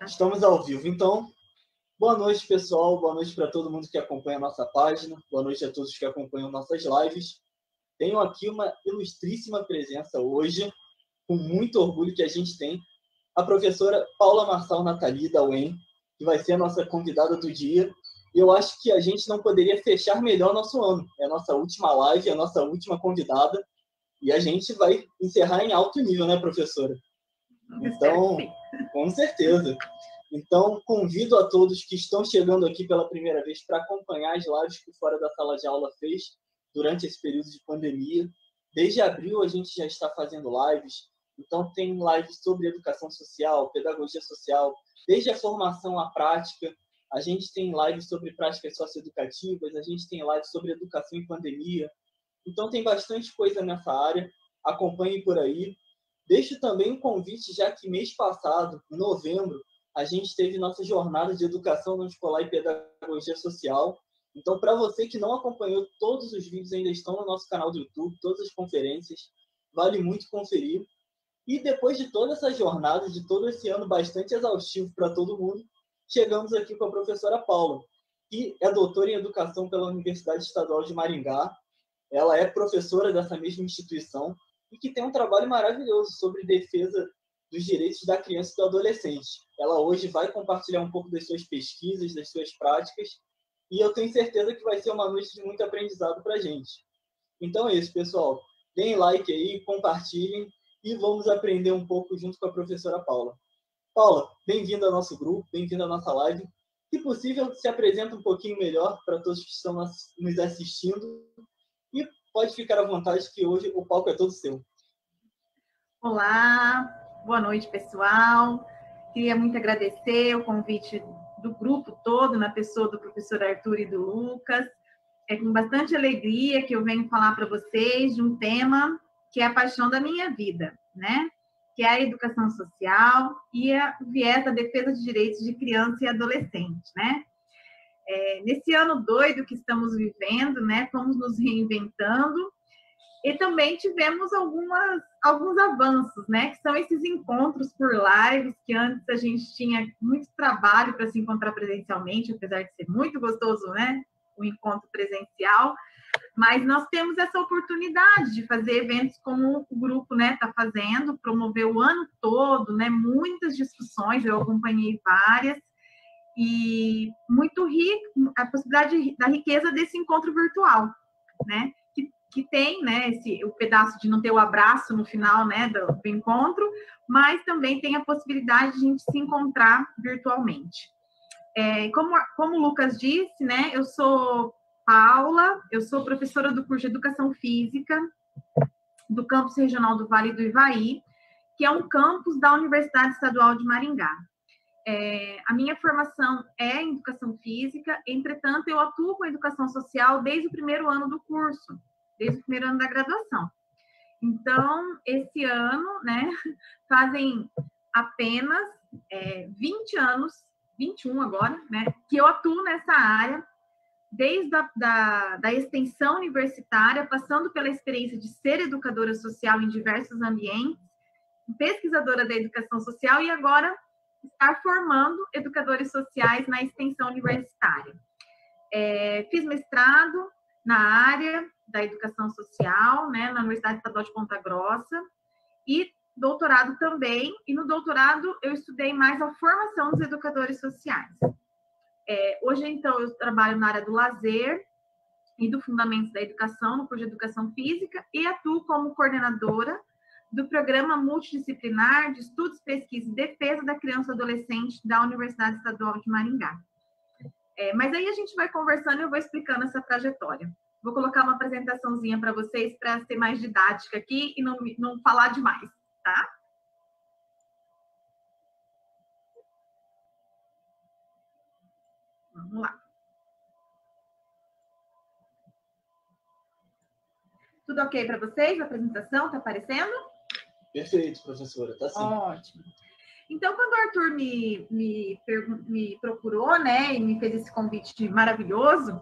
Estamos ao vivo, então. Boa noite, pessoal. Boa noite para todo mundo que acompanha a nossa página. Boa noite a todos que acompanham nossas lives. Tenho aqui uma ilustríssima presença hoje, com muito orgulho que a gente tem, a professora Paula Marçal Nathalie, da UEM, que vai ser a nossa convidada do dia. E eu acho que a gente não poderia fechar melhor nosso ano. É a nossa última live, a nossa última convidada. E a gente vai encerrar em alto nível, né, professora? Então, com certeza. Então, convido a todos que estão chegando aqui pela primeira vez para acompanhar as lives que o Fora da Sala de Aula fez durante esse período de pandemia. Desde abril a gente já está fazendo lives. Então, tem lives sobre educação social, pedagogia social, desde a formação à prática. A gente tem lives sobre práticas socioeducativas, a gente tem lives sobre educação em pandemia. Então, tem bastante coisa nessa área. Acompanhem por aí. Deixo também um convite, já que mês passado, em novembro, a gente teve nossa jornada de educação não escolar e pedagogia social. Então, para você que não acompanhou, todos os vídeos ainda estão no nosso canal do YouTube, todas as conferências. Vale muito conferir. E depois de toda essa jornada, de todo esse ano bastante exaustivo para todo mundo, chegamos aqui com a professora Paula, que é doutora em educação pela Universidade Estadual de Maringá. Ela é professora dessa mesma instituição e que tem um trabalho maravilhoso sobre defesa dos direitos da criança e do adolescente. Ela hoje vai compartilhar um pouco das suas pesquisas, das suas práticas, e eu tenho certeza que vai ser uma noite de muito aprendizado para a gente. Então é isso, pessoal. Deem like aí, compartilhem e vamos aprender um pouco junto com a professora Paula. Paula, bem-vinda ao nosso grupo, bem-vinda à nossa live. Se possível, se apresenta um pouquinho melhor para todos que estão nos assistindo e pode ficar à vontade que hoje o palco é todo seu. Olá, boa noite, pessoal. Queria muito agradecer o convite do grupo todo, na pessoa do professor Arthur e do Lucas. É com bastante alegria que eu venho falar para vocês de um tema que é a paixão da minha vida, né? Que é a educação social e o viés da defesa de direitos de criança e adolescente, né? Nesse ano doido que estamos vivendo, né? Fomos nos reinventando e também tivemos alguns avanços, né? Que são esses encontros por lives, que antes a gente tinha muito trabalho para se encontrar presencialmente, apesar de ser muito gostoso, né? O encontro presencial. Mas nós temos essa oportunidade de fazer eventos como o grupo, né, está fazendo, promover o ano todo, né? Muitas discussões, eu acompanhei várias, e muito rico a possibilidade da riqueza desse encontro virtual, né? Que tem, né, o pedaço de não ter o abraço no final, né, do encontro, mas também tem a possibilidade de a gente se encontrar virtualmente. Como o Lucas disse, né, eu sou Paula, eu sou professora do curso de Educação Física do campus regional do Vale do Ivaí, que é um campus da Universidade Estadual de Maringá. A minha formação é em Educação Física, entretanto, eu atuo com Educação Social desde o primeiro ano do curso, desde o primeiro ano da graduação. Então, esse ano, né, fazem apenas 20 anos, 21 agora, né, que eu atuo nessa área, desde da extensão universitária, passando pela experiência de ser educadora social em diversos ambientes, pesquisadora da educação social e agora estar formando educadores sociais na extensão universitária. Fiz mestrado na área da educação social, né, na Universidade Estadual de Ponta Grossa, e doutorado também, e no doutorado eu estudei mais a formação dos educadores sociais. Hoje, então, eu trabalho na área do lazer e do Fundamentos da Educação, no curso de Educação Física, e atuo como coordenadora do Programa Multidisciplinar de Estudos, Pesquisa e Defesa da Criança e Adolescente da Universidade Estadual de Maringá. Mas aí a gente vai conversando e eu vou explicando essa trajetória. Vou colocar uma apresentaçãozinha para vocês, para ser mais didática aqui e não falar demais, tá? Vamos lá. Tudo ok para vocês? A apresentação está aparecendo? Perfeito, professora, tá sim. Ótimo. Então, quando o Arthur me procurou, né, e me fez esse convite maravilhoso,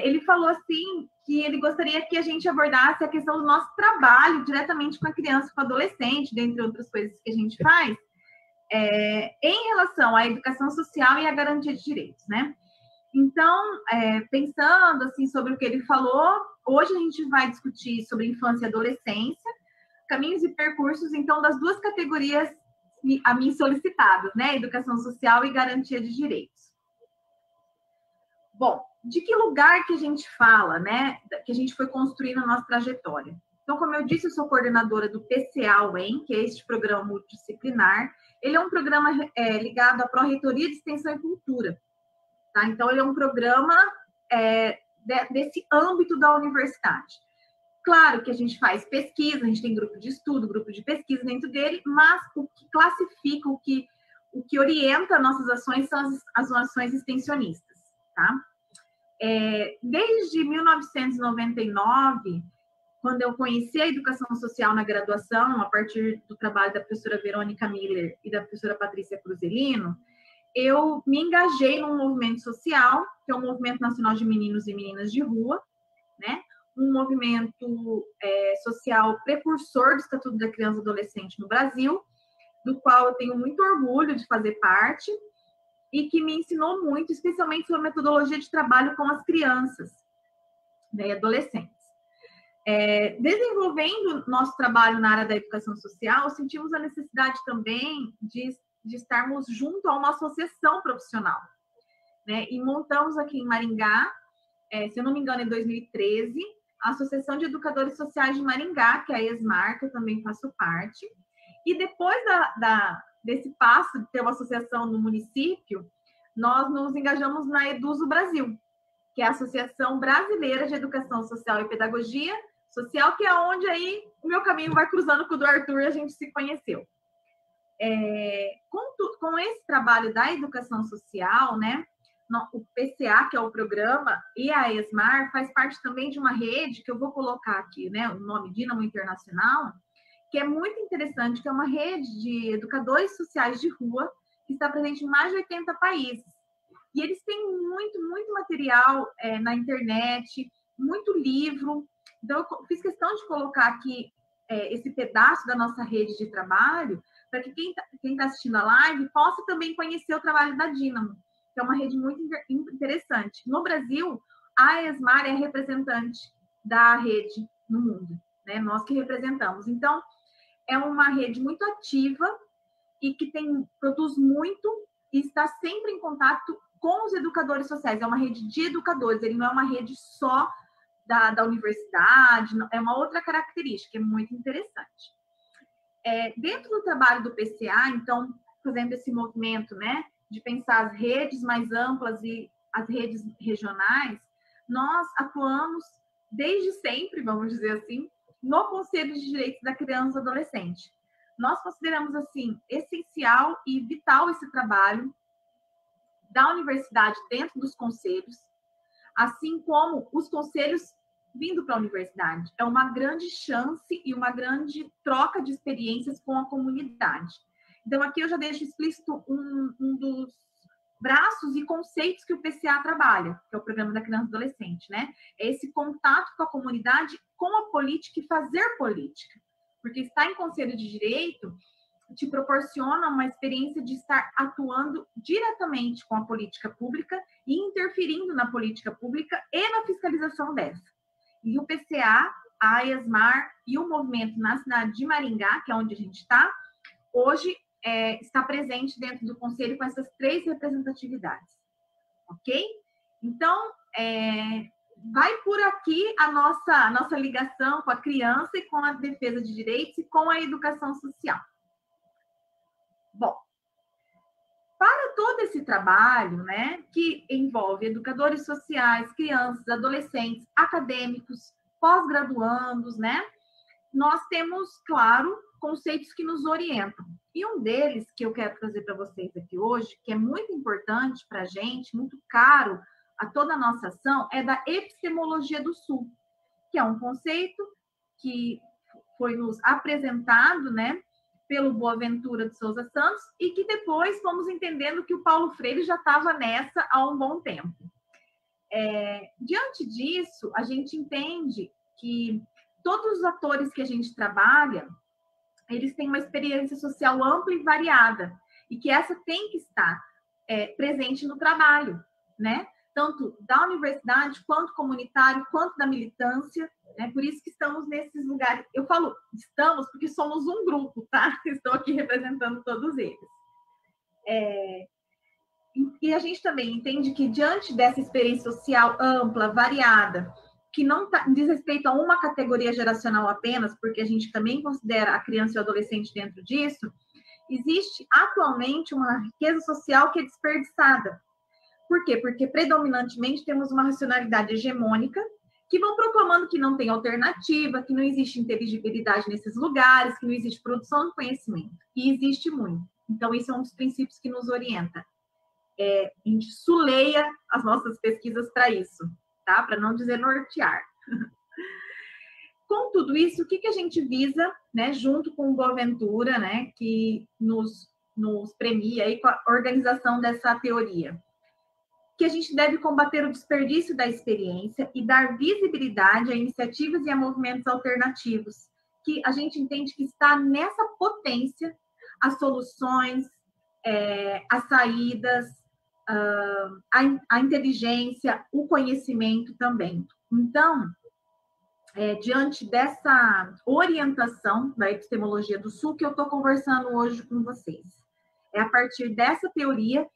ele falou assim que ele gostaria que a gente abordasse a questão do nosso trabalho diretamente com a criança e com o adolescente, dentre outras coisas que a gente faz, em relação à educação social e à garantia de direitos, né? Então, pensando assim sobre o que ele falou, hoje a gente vai discutir sobre infância e adolescência, caminhos e percursos, então, das duas categorias a mim solicitadas, né? Educação social e garantia de direitos. Bom, de que lugar que a gente fala, né? Que a gente foi construindo a nossa trajetória. Então, como eu disse, eu sou coordenadora do PCA-UEM, que é este programa multidisciplinar. Ele é um programa ligado à Pró-Reitoria de Extensão e Cultura. Tá? Então, ele é um programa desse âmbito da universidade. Claro que a gente faz pesquisa, a gente tem grupo de estudo, grupo de pesquisa dentro dele, mas o que classifica, o que orienta nossas ações são as ações extensionistas. Tá? Desde 1999, quando eu conheci a educação social na graduação, a partir do trabalho da professora Verônica Miller e da professora Patrícia Cruzelino, eu me engajei num movimento social, que é o Movimento Nacional de Meninos e Meninas de Rua, né? Um movimento social precursor do Estatuto da Criança e Adolescente no Brasil, do qual eu tenho muito orgulho de fazer parte, e que me ensinou muito, especialmente sobre a metodologia de trabalho com as crianças, né, e adolescentes. Desenvolvendo nosso trabalho na área da educação social, sentimos a necessidade também de estarmos junto a uma associação profissional, né? E montamos aqui em Maringá, se eu não me engano, em 2013, a Associação de Educadores Sociais de Maringá, que é a ESMAR, que eu também faço parte. E depois desse passo de ter uma associação no município, nós nos engajamos na Eduso Brasil, que é a Associação Brasileira de Educação Social e Pedagogia Social, que é onde aí o meu caminho vai cruzando com o do Arthur e a gente se conheceu. Com esse trabalho da educação social, né, o PCA, que é o programa, e a ESMAR faz parte também de uma rede que eu vou colocar aqui, né, o nome Dínamo Internacional, que é muito interessante, que é uma rede de educadores sociais de rua que está presente em mais de 80 países. E eles têm muito material na internet, muito livro. Então, eu fiz questão de colocar aqui esse pedaço da nossa rede de trabalho, para que quem está assistindo a live possa também conhecer o trabalho da Dínamo, que é uma rede muito interessante. No Brasil, a ESMAR é a representante da rede no mundo, né? Nós que representamos. Então, é uma rede muito ativa e que produz muito e está sempre em contato com os educadores sociais. É uma rede de educadores, ele não é uma rede só da universidade, é uma outra característica, é muito interessante. Dentro do trabalho do PCA, então, fazendo esse movimento, né, de pensar as redes mais amplas e as redes regionais, nós atuamos desde sempre, vamos dizer assim, no Conselho de Direitos da Criança e do Adolescente. Nós consideramos, assim, essencial e vital esse trabalho da universidade dentro dos conselhos, assim como os conselhos vindo para a universidade. É uma grande chance e uma grande troca de experiências com a comunidade. Então, aqui eu já deixo explícito um dos braços e conceitos que o PCA trabalha, que é o Programa da Criança e Adolescente, né? É esse contato com a comunidade, com a política e fazer política. Porque estar em conselho de direito te proporciona uma experiência de estar atuando diretamente com a política pública e interferindo na política pública e na fiscalização dessa. E o PCA, a ESMAR e o movimento na cidade de Maringá, que é onde a gente está, hoje está presente dentro do conselho com essas 3 representatividades. Ok? Então, vai por aqui a nossa ligação com a criança e com a defesa de direitos e com a educação social. Bom, para todo esse trabalho, né, que envolve educadores sociais, crianças, adolescentes, acadêmicos, pós-graduandos, né, nós temos, claro, conceitos que nos orientam. E um deles que eu quero trazer para vocês aqui hoje, que é muito importante para a gente, muito caro a toda a nossa ação, é da epistemologia do Sul, que é um conceito que foi nos apresentado, né, pelo Boaventura de Souza Santos, e que depois fomos entendendo que o Paulo Freire já estava nessa há um bom tempo. Diante disso, a gente entende que todos os atores que a gente trabalha, eles têm uma experiência social ampla e variada. e que essa tem que estar presente no trabalho, né? Tanto da universidade, quanto comunitário, quanto da militância, né? Por isso que estamos nesses lugares. Eu falo estamos porque somos um grupo, tá? Estou aqui representando todos eles. E a gente também entende que, diante dessa experiência social ampla, variada, que não diz respeito a uma categoria geracional apenas, porque a gente também considera a criança e o adolescente dentro disso, existe atualmente uma riqueza social que é desperdiçada. Por quê? Porque predominantemente temos uma racionalidade hegemônica que vão proclamando que não tem alternativa, que não existe inteligibilidade nesses lugares, que não existe produção de conhecimento. E existe muito. Então, isso é um dos princípios que nos orienta. A gente suleia as nossas pesquisas para isso, tá? Para não dizer nortear. Com tudo isso, o que a gente visa, né, junto com o Boaventura, né, que nos premia aí com a organização dessa teoria? Que a gente deve combater o desperdício da experiência e dar visibilidade a iniciativas e a movimentos alternativos, que a gente entende que está nessa potência as soluções, as saídas, a inteligência, o conhecimento também. Então, diante dessa orientação da epistemologia do Sul que eu estou conversando hoje com vocês. É a partir dessa teoria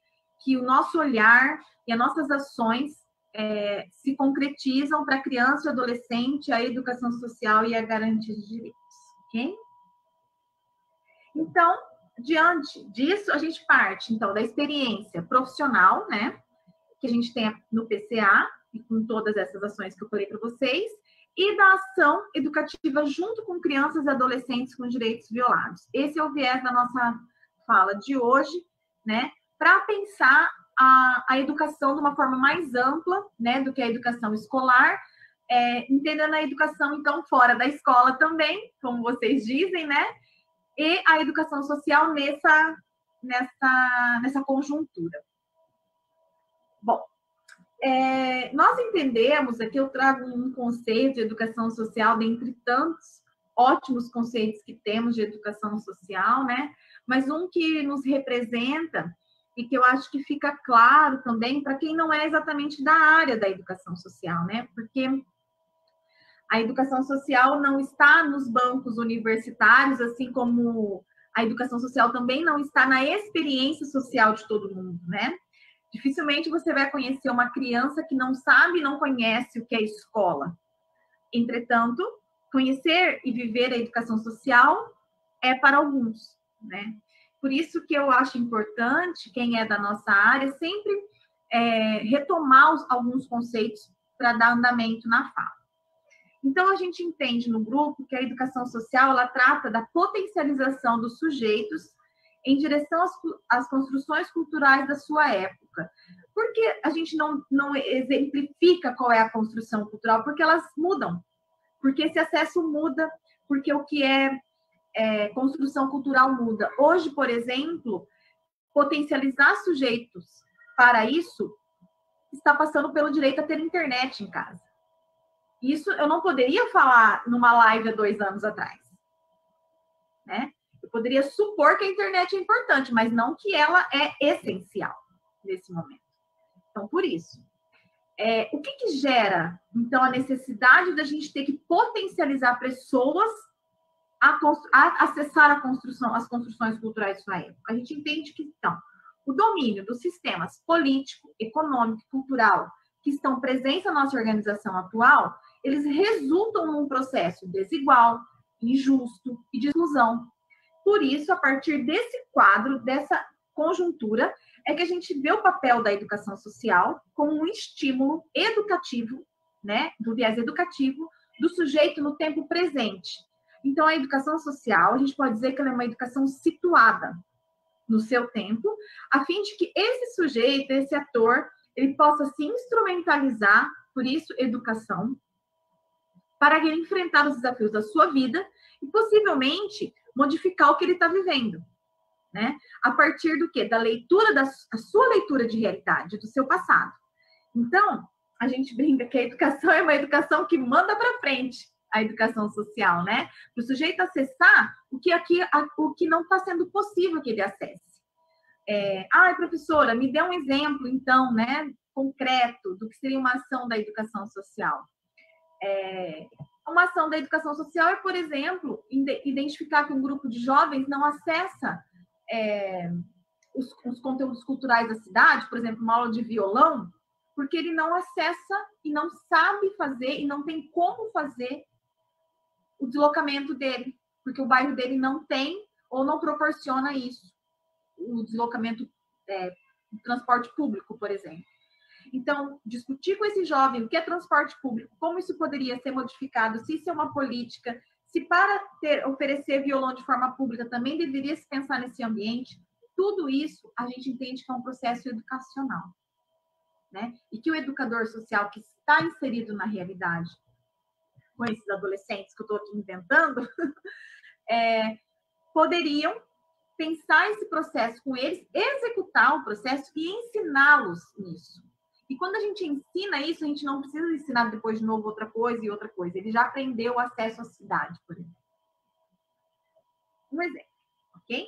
que o nosso olhar e as nossas ações se concretizam para a criança e adolescente, a educação social e a garantia de direitos. Ok? Então, diante disso, a gente parte, então, da experiência profissional, né, que a gente tem no PCA, e com todas essas ações que eu falei para vocês, e da ação educativa junto com crianças e adolescentes com direitos violados. Esse é o viés da nossa fala de hoje, né, para pensar a educação de uma forma mais ampla, né, do que a educação escolar, entendendo a educação, então, fora da escola também, como vocês dizem, né, e a educação social nessa conjuntura. Bom, nós entendemos, aqui eu trago um conceito de educação social, dentre tantos ótimos conceitos que temos de educação social, né? Mas um que nos representa e que eu acho que fica claro também para quem não é exatamente da área da educação social, né? Porque a educação social não está nos bancos universitários, assim como a educação social também não está na experiência social de todo mundo, né? Dificilmente você vai conhecer uma criança que não sabe, não conhece o que é escola. Entretanto, conhecer e viver a educação social é para alguns, né? Por isso que eu acho importante, quem é da nossa área, sempre retomar alguns conceitos para dar andamento na fala. Então, a gente entende no grupo que a educação social, ela trata da potencialização dos sujeitos em direção às construções culturais da sua época. Por que a gente não exemplifica qual é a construção cultural? Porque elas mudam, porque esse acesso muda, porque o que é construção cultural muda. Hoje, por exemplo, potencializar sujeitos para isso está passando pelo direito a ter internet em casa. Isso eu não poderia falar numa live há 2 anos atrás, né? Eu poderia supor que a internet é importante, mas não que ela é essencial nesse momento. Então, por isso, o que gera, então, a necessidade da gente ter que potencializar pessoas a acessar as construções culturais de sua época? A gente entende que, então, o domínio dos sistemas político, econômico e cultural que estão presentes na nossa organização atual, eles resultam num processo desigual, injusto e de exclusão. Por isso, a partir desse quadro, dessa conjuntura, é que a gente vê o papel da educação social como um estímulo educativo, né, do viés educativo, do sujeito no tempo presente. Então, a educação social, a gente pode dizer que ela é uma educação situada no seu tempo, a fim de que esse sujeito, esse ator, ele possa se instrumentalizar, por isso, educação, para ele enfrentar os desafios da sua vida e, possivelmente, modificar o que ele está vivendo, né? A partir do quê? Da leitura, da sua leitura de realidade, do seu passado. Então, a gente brinca que a educação é uma educação que manda para frente a educação social, né? Para o sujeito acessar o que não está sendo possível que ele acesse. Professora, me dê um exemplo, então, né, concreto do que seria uma ação da educação social. Uma ação da educação social é, por exemplo, identificar que um grupo de jovens não acessa os conteúdos culturais da cidade, por exemplo, uma aula de violão, porque ele não acessa e não sabe fazer e não tem como fazer o deslocamento dele, porque o bairro dele não tem ou não proporciona isso, o deslocamento do transporte público, por exemplo. Então, discutir com esse jovem o que é transporte público, como isso poderia ser modificado, se isso é uma política, se para oferecer violão de forma pública também deveria se pensar nesse ambiente, tudo isso a gente entende que é um processo educacional, né? E que o educador social que está inserido na realidade, com esses adolescentes que eu estou aqui inventando, poderiam pensar esse processo com eles, executar o processo e ensiná-los nisso. E quando a gente ensina isso, a gente não precisa ensinar depois de novo outra coisa e outra coisa. Ele já aprendeu o acesso à cidade, por exemplo. Um exemplo, ok?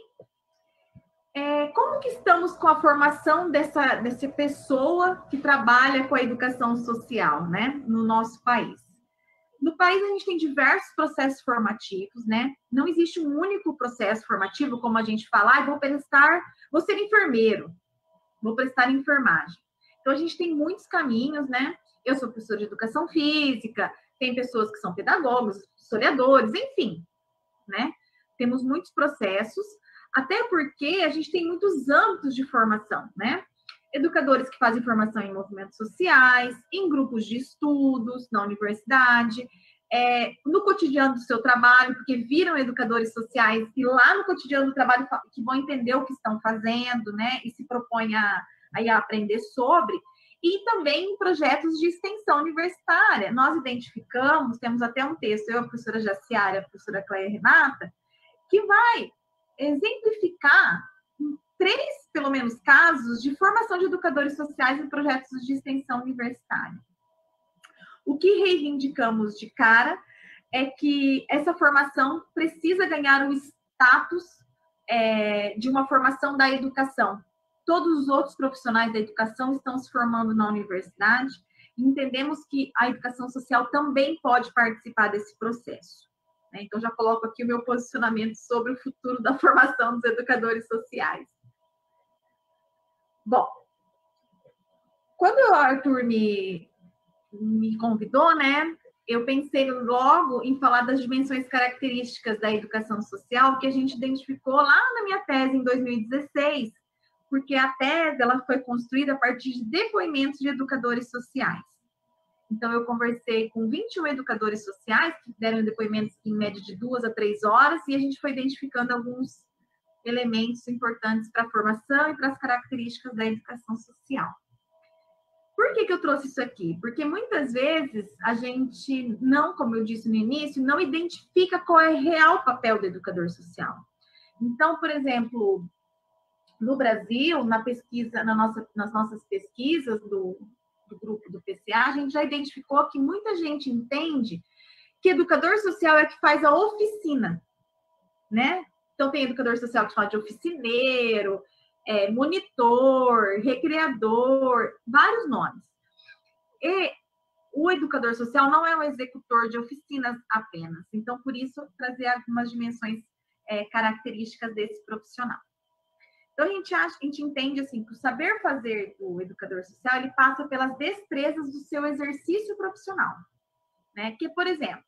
Como que estamos com a formação dessa pessoa que trabalha com a educação social, né, no nosso país? No país, a gente tem diversos processos formativos, né? Não existe um único processo formativo, como a gente fala, vou ser enfermeiro, vou prestar enfermagem. Então, a gente tem muitos caminhos, né? Eu sou professora de educação física, tem pessoas que são pedagogos, historiadores, enfim, né? Temos muitos processos, até porque a gente tem muitos âmbitos de formação, né? Educadores que fazem formação em movimentos sociais, em grupos de estudos, na universidade, no cotidiano do seu trabalho, porque viram educadores sociais e lá no cotidiano do trabalho que vão entender o que estão fazendo, né? E se propõem a aprender sobre, e também em projetos de extensão universitária. Nós identificamos, temos até um texto, eu, a professora Jaciara, a professora Cléia Renata, que vai exemplificar 3, pelo menos, casos de formação de educadores sociais em projetos de extensão universitária. O que reivindicamos de cara é que essa formação precisa ganhar o status de uma formação da educação. Todos os outros profissionais da educação estão se formando na universidade e entendemos que a educação social também pode participar desse processo. Então, já coloco aqui o meu posicionamento sobre o futuro da formação dos educadores sociais. Bom, quando o Arthur me convidou, né, eu pensei logo em falar das dimensões características da educação social que a gente identificou lá na minha tese em 2016, porque a tese ela foi construída a partir de depoimentos de educadores sociais. Então, eu conversei com 21 educadores sociais, que deram depoimentos em média de 2 a 3 horas, e a gente foi identificando alguns elementos importantes para a formação e para as características da educação social. Por que eu trouxe isso aqui? Porque muitas vezes a gente não, como eu disse no início, não identifica qual é o real papel do educador social. Então, por exemplo, no Brasil, nas nossas pesquisas do grupo do PCA, a gente já identificou que muita gente entende que educador social é que faz a oficina, né? Então, tem educador social que fala de oficineiro, monitor, recreador, vários nomes. E o educador social não é um executor de oficinas apenas. Então, por isso, trazer algumas dimensões características desse profissional. Então, a gente entende assim, que o saber fazer do educador social, ele passa pelas destrezas do seu exercício profissional, né? Que, por exemplo,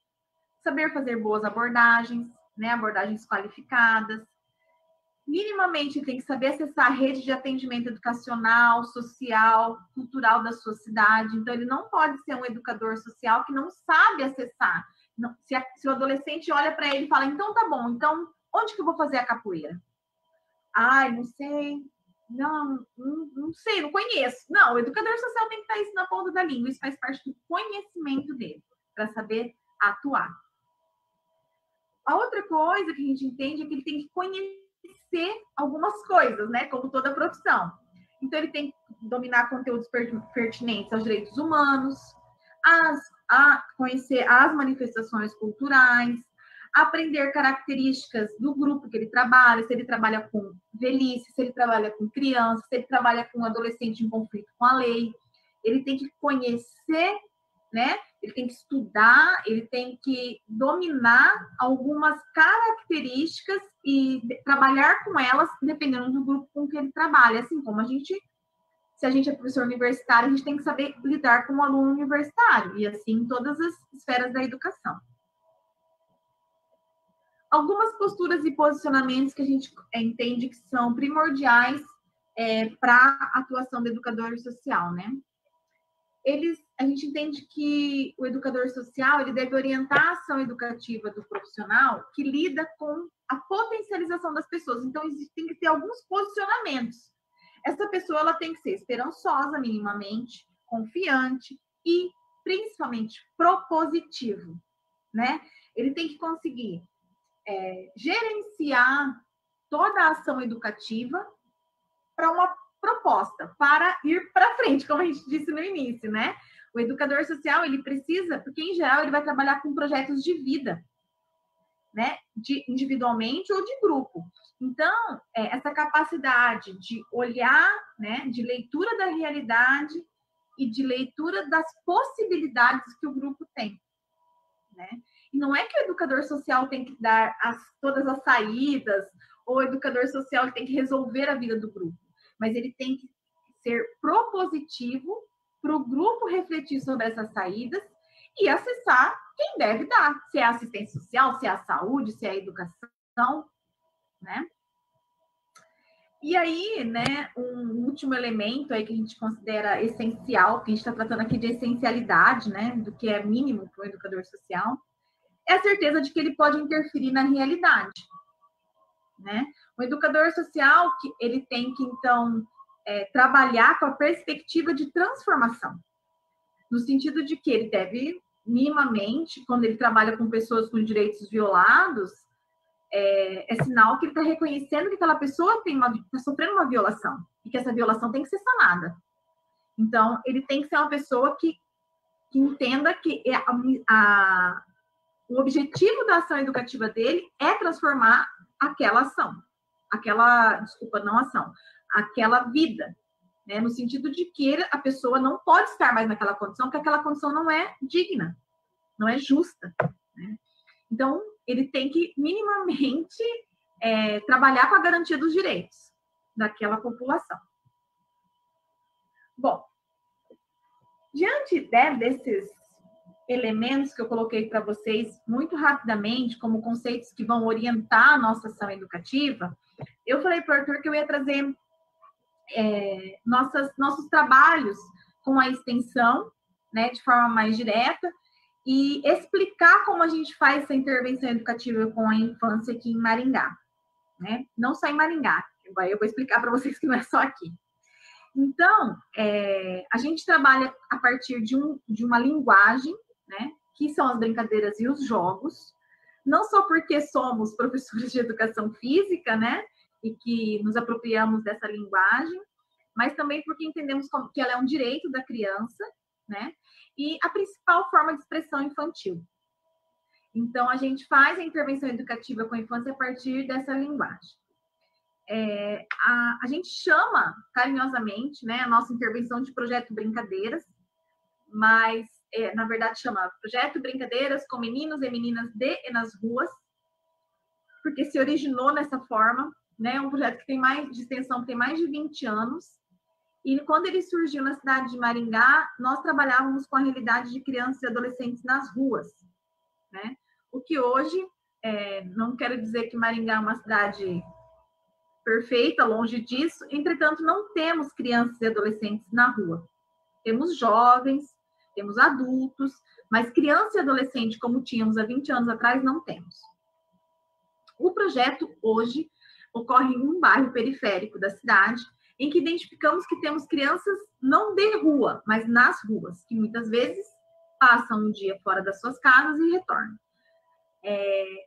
saber fazer boas abordagens, né? Abordagens qualificadas. Minimamente, ele tem que saber acessar a rede de atendimento educacional, social, cultural da sua cidade. Então, ele não pode ser um educador social que não sabe acessar. Não, se o adolescente olha para ele e fala, então tá bom, então onde que eu vou fazer a capoeira? Ai, não sei, não sei, não conheço. Não, o educador social tem que estar isso na ponta da língua, isso faz parte do conhecimento dele, para saber atuar. A outra coisa que a gente entende é que ele tem que conhecer algumas coisas, né, como toda profissão. Então, ele tem que dominar conteúdos pertinentes aos direitos humanos, conhecer as manifestações culturais, aprender características do grupo que ele trabalha, se ele trabalha com velhice, se ele trabalha com criança, se ele trabalha com adolescente em conflito com a lei. Ele tem que conhecer, né? Ele tem que estudar, ele tem que dominar algumas características e trabalhar com elas, dependendo do grupo com que ele trabalha. Assim como se a gente é professor universitário, a gente tem que saber lidar com um aluno universitário, e assim em todas as esferas da educação. Algumas posturas e posicionamentos que a gente entende que são primordiais para a atuação do educador social, né? A gente entende que o educador social ele deve orientar a ação educativa do profissional que lida com a potencialização das pessoas. Então, tem que ter alguns posicionamentos. Essa pessoa ela tem que ser esperançosa minimamente, confiante e, principalmente, propositivo, né? Ele tem que conseguir gerenciar toda a ação educativa para uma proposta, para ir para frente, como a gente disse no início, né? O educador social, ele precisa, porque em geral ele vai trabalhar com projetos de vida, né? Individualmente ou de grupo. Então, essa capacidade de olhar, né? De leitura da realidade e de leitura das possibilidades que o grupo tem, né? E não é que o educador social tem que dar todas as saídas, ou o educador social tem que resolver a vida do grupo, mas ele tem que ser propositivo para o grupo refletir sobre essas saídas e acessar quem deve dar, se é a assistência social, se é a saúde, se é a educação, né? E aí, né, um último elemento aí que a gente considera essencial, que a gente está tratando aqui de essencialidade, né, do que é mínimo para o educador social, é a certeza de que ele pode interferir na realidade, né? O educador social, ele tem que, então, trabalhar com a perspectiva de transformação, no sentido de que ele deve, minimamente, quando ele trabalha com pessoas com direitos violados, é sinal que ele está reconhecendo que aquela pessoa está sofrendo uma violação, e que essa violação tem que ser sanada. Então, ele tem que ser uma pessoa que entenda que o objetivo da ação educativa dele é transformar aquela ação, aquela vida, né? No sentido de que a pessoa não pode estar mais naquela condição, porque aquela condição não é digna, não é justa, né? Então, ele tem que minimamente trabalhar com a garantia dos direitos daquela população. Bom, diante desses elementos que eu coloquei para vocês muito rapidamente, como conceitos que vão orientar a nossa ação educativa, eu falei para o Arthur que eu ia trazer nossos trabalhos com a extensão, né, de forma mais direta, e explicar como a gente faz essa intervenção educativa com a infância aqui em Maringá, né? Não só em Maringá, eu vou explicar para vocês que não é só aqui. Então, a gente trabalha a partir de uma linguagem, né, que são as brincadeiras e os jogos, não só porque somos professores de educação física, né, e que nos apropriamos dessa linguagem, mas também porque entendemos que ela é um direito da criança, né, e a principal forma de expressão infantil. Então, a gente faz a intervenção educativa com a infância a partir dessa linguagem. A gente chama carinhosamente, né, a nossa intervenção de projeto Brincadeiras, mas na verdade chama Projeto Brincadeiras com meninos e meninas de e nas ruas, porque se originou nessa forma, né, um projeto que tem mais de extensão, tem mais de 20 anos, e quando ele surgiu na cidade de Maringá, nós trabalhávamos com a realidade de crianças e adolescentes nas ruas, né? O que hoje, não quero dizer que Maringá é uma cidade perfeita, longe disso, entretanto, não temos crianças e adolescentes na rua. Temos jovens, temos adultos, mas criança e adolescente, como tínhamos há 20 anos atrás, não temos. O projeto, hoje, ocorre em um bairro periférico da cidade, em que identificamos que temos crianças não de rua, mas nas ruas, que muitas vezes passam um dia fora das suas casas e retornam.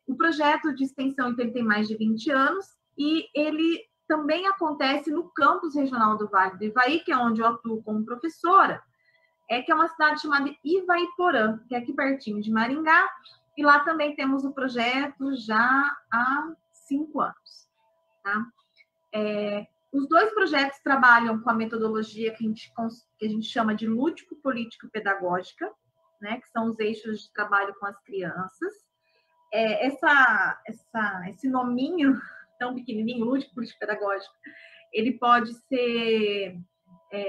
O projeto de extensão então, tem mais de 20 anos, e ele também acontece no campus regional do Vale do Ivaí, que é onde eu atuo como professora, que é uma cidade chamada Ivaiporã, que é aqui pertinho de Maringá, e lá também temos o projeto já há 5 anos. Tá? Os dois projetos trabalham com a metodologia que a gente chama de lúdico-político-pedagógica, né, que são os eixos de trabalho com as crianças. Esse nominho tão pequenininho, lúdico-político-pedagógico, ele pode ser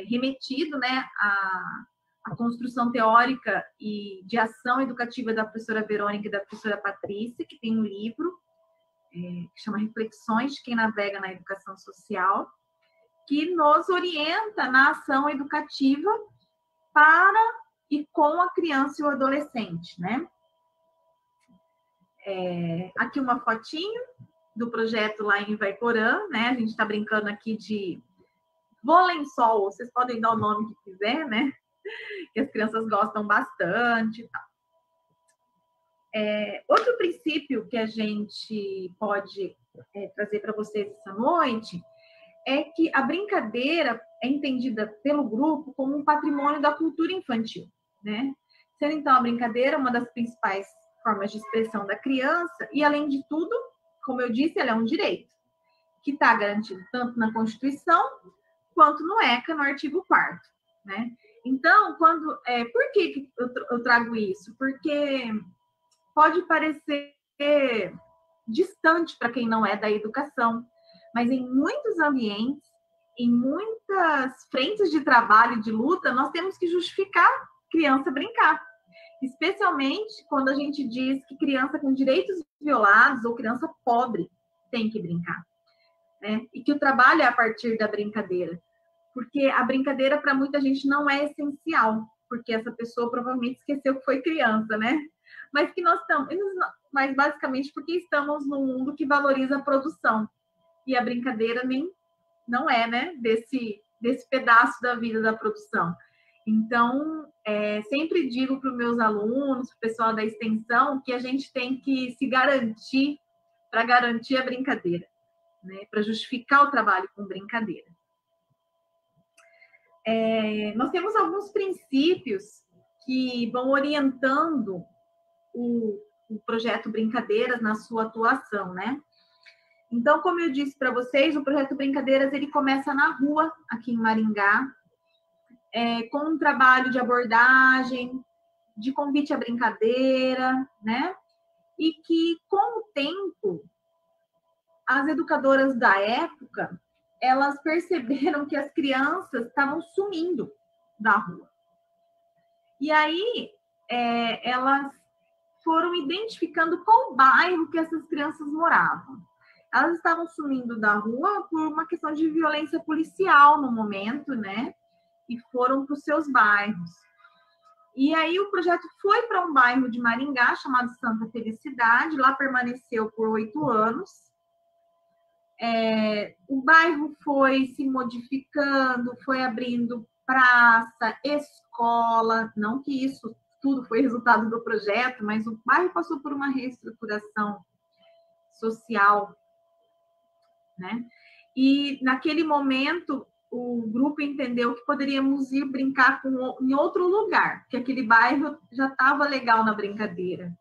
remetido, né, à construção teórica e de ação educativa da professora Verônica e da professora Patrícia, que tem um livro que chama Reflexões de quem navega na educação social, que nos orienta na ação educativa para e com a criança e o adolescente, né? Aqui uma fotinho do projeto lá em Ivaiporã, né? A gente está brincando aqui de Volençol, vocês podem dar o nome que quiser, né? Que as crianças gostam bastante e tal. Outro princípio que a gente pode trazer para vocês essa noite é que a brincadeira é entendida pelo grupo como um patrimônio da cultura infantil, né? Sendo, então, a brincadeira uma das principais formas de expressão da criança e, além de tudo, como eu disse, ela é um direito que está garantido tanto na Constituição quanto no ECA, no artigo 4º, né? Então, por que eu trago isso? Porque pode parecer distante para quem não é da educação, mas em muitos ambientes, em muitas frentes de trabalho e de luta, nós temos que justificar criança brincar. Especialmente quando a gente diz que criança com direitos violados ou criança pobre tem que brincar, né? E que o trabalho é a partir da brincadeira. Porque a brincadeira para muita gente não é essencial, porque essa pessoa provavelmente esqueceu que foi criança, né? Mas basicamente porque estamos num mundo que valoriza a produção. E a brincadeira não é, né, desse pedaço da vida da produção. Então, sempre digo para os meus alunos, para o pessoal da extensão, que a gente tem que se garantir para garantir a brincadeira, né, para justificar o trabalho com brincadeira. Nós temos alguns princípios que vão orientando o projeto Brincadeiras na sua atuação, né? Então, como eu disse para vocês, o projeto Brincadeiras ele começa na rua, aqui em Maringá, com um trabalho de abordagem, de convite à brincadeira, né? E que, com o tempo, as educadoras da época, elas perceberam que as crianças estavam sumindo da rua. E aí, elas foram identificando qual bairro que essas crianças moravam. Elas estavam sumindo da rua por uma questão de violência policial no momento, né? E foram para os seus bairros. E aí o projeto foi para um bairro de Maringá, chamado Santa Felicidade, lá permaneceu por 8 anos. O bairro foi se modificando, foi abrindo praça, escola, não que isso tudo foi resultado do projeto, mas o bairro passou por uma reestruturação social, né? E naquele momento o grupo entendeu que poderíamos ir brincar em outro lugar, que aquele bairro já estava legal na brincadeira.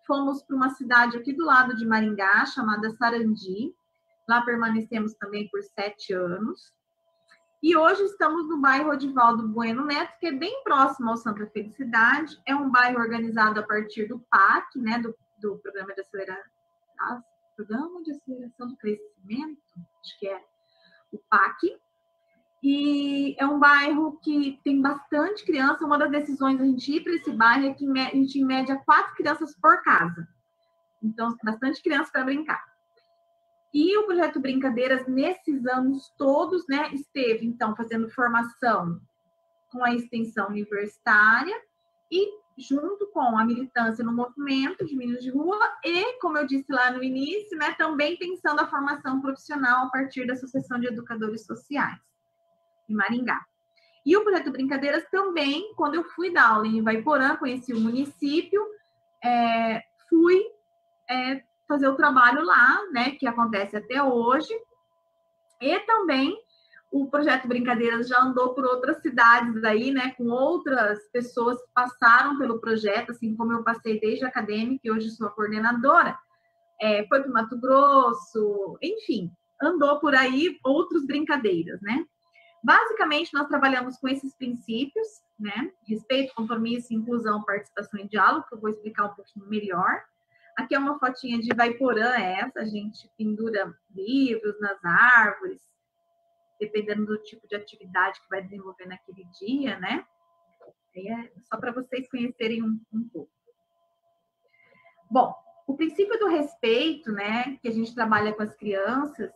Fomos para uma cidade aqui do lado de Maringá, chamada Sarandi. Lá permanecemos também por 7 anos. E hoje estamos no bairro Odivaldo Bueno Neto, que é bem próximo ao Santa Felicidade. É um bairro organizado a partir do PAC, né, do Programa de Aceleração do Crescimento, acho que é o PAC. E é um bairro que tem bastante criança. Uma das decisões da gente ir para esse bairro é que a gente, em média, 4 crianças por casa. Então, bastante criança para brincar. E o projeto Brincadeiras, nesses anos todos, né, esteve, então, fazendo formação com a extensão universitária e junto com a militância no movimento de Meninos de Rua e, como eu disse lá no início, né, também pensando a formação profissional a partir da Associação de Educadores Sociais, em Maringá. E o projeto Brincadeiras também, quando eu fui dar aula em Ivaiporã, conheci o município, fui fazer o trabalho lá, né, que acontece até hoje, e também O projeto Brincadeiras já andou por outras cidades aí, né, com outras pessoas que passaram pelo projeto, assim como eu passei desde acadêmica e hoje sou a coordenadora. Foi para o Mato Grosso, enfim, andou por aí outros Brincadeiras, né? Basicamente, nós trabalhamos com esses princípios, né? Respeito, compromisso, inclusão, participação e diálogo, que eu vou explicar um pouquinho melhor. Aqui é uma fotinha de Vaiporã, a gente pendura livros nas árvores, dependendo do tipo de atividade que vai desenvolver naquele dia, né? É só para vocês conhecerem um pouco. Bom, o princípio do respeito, né, que a gente trabalha com as crianças,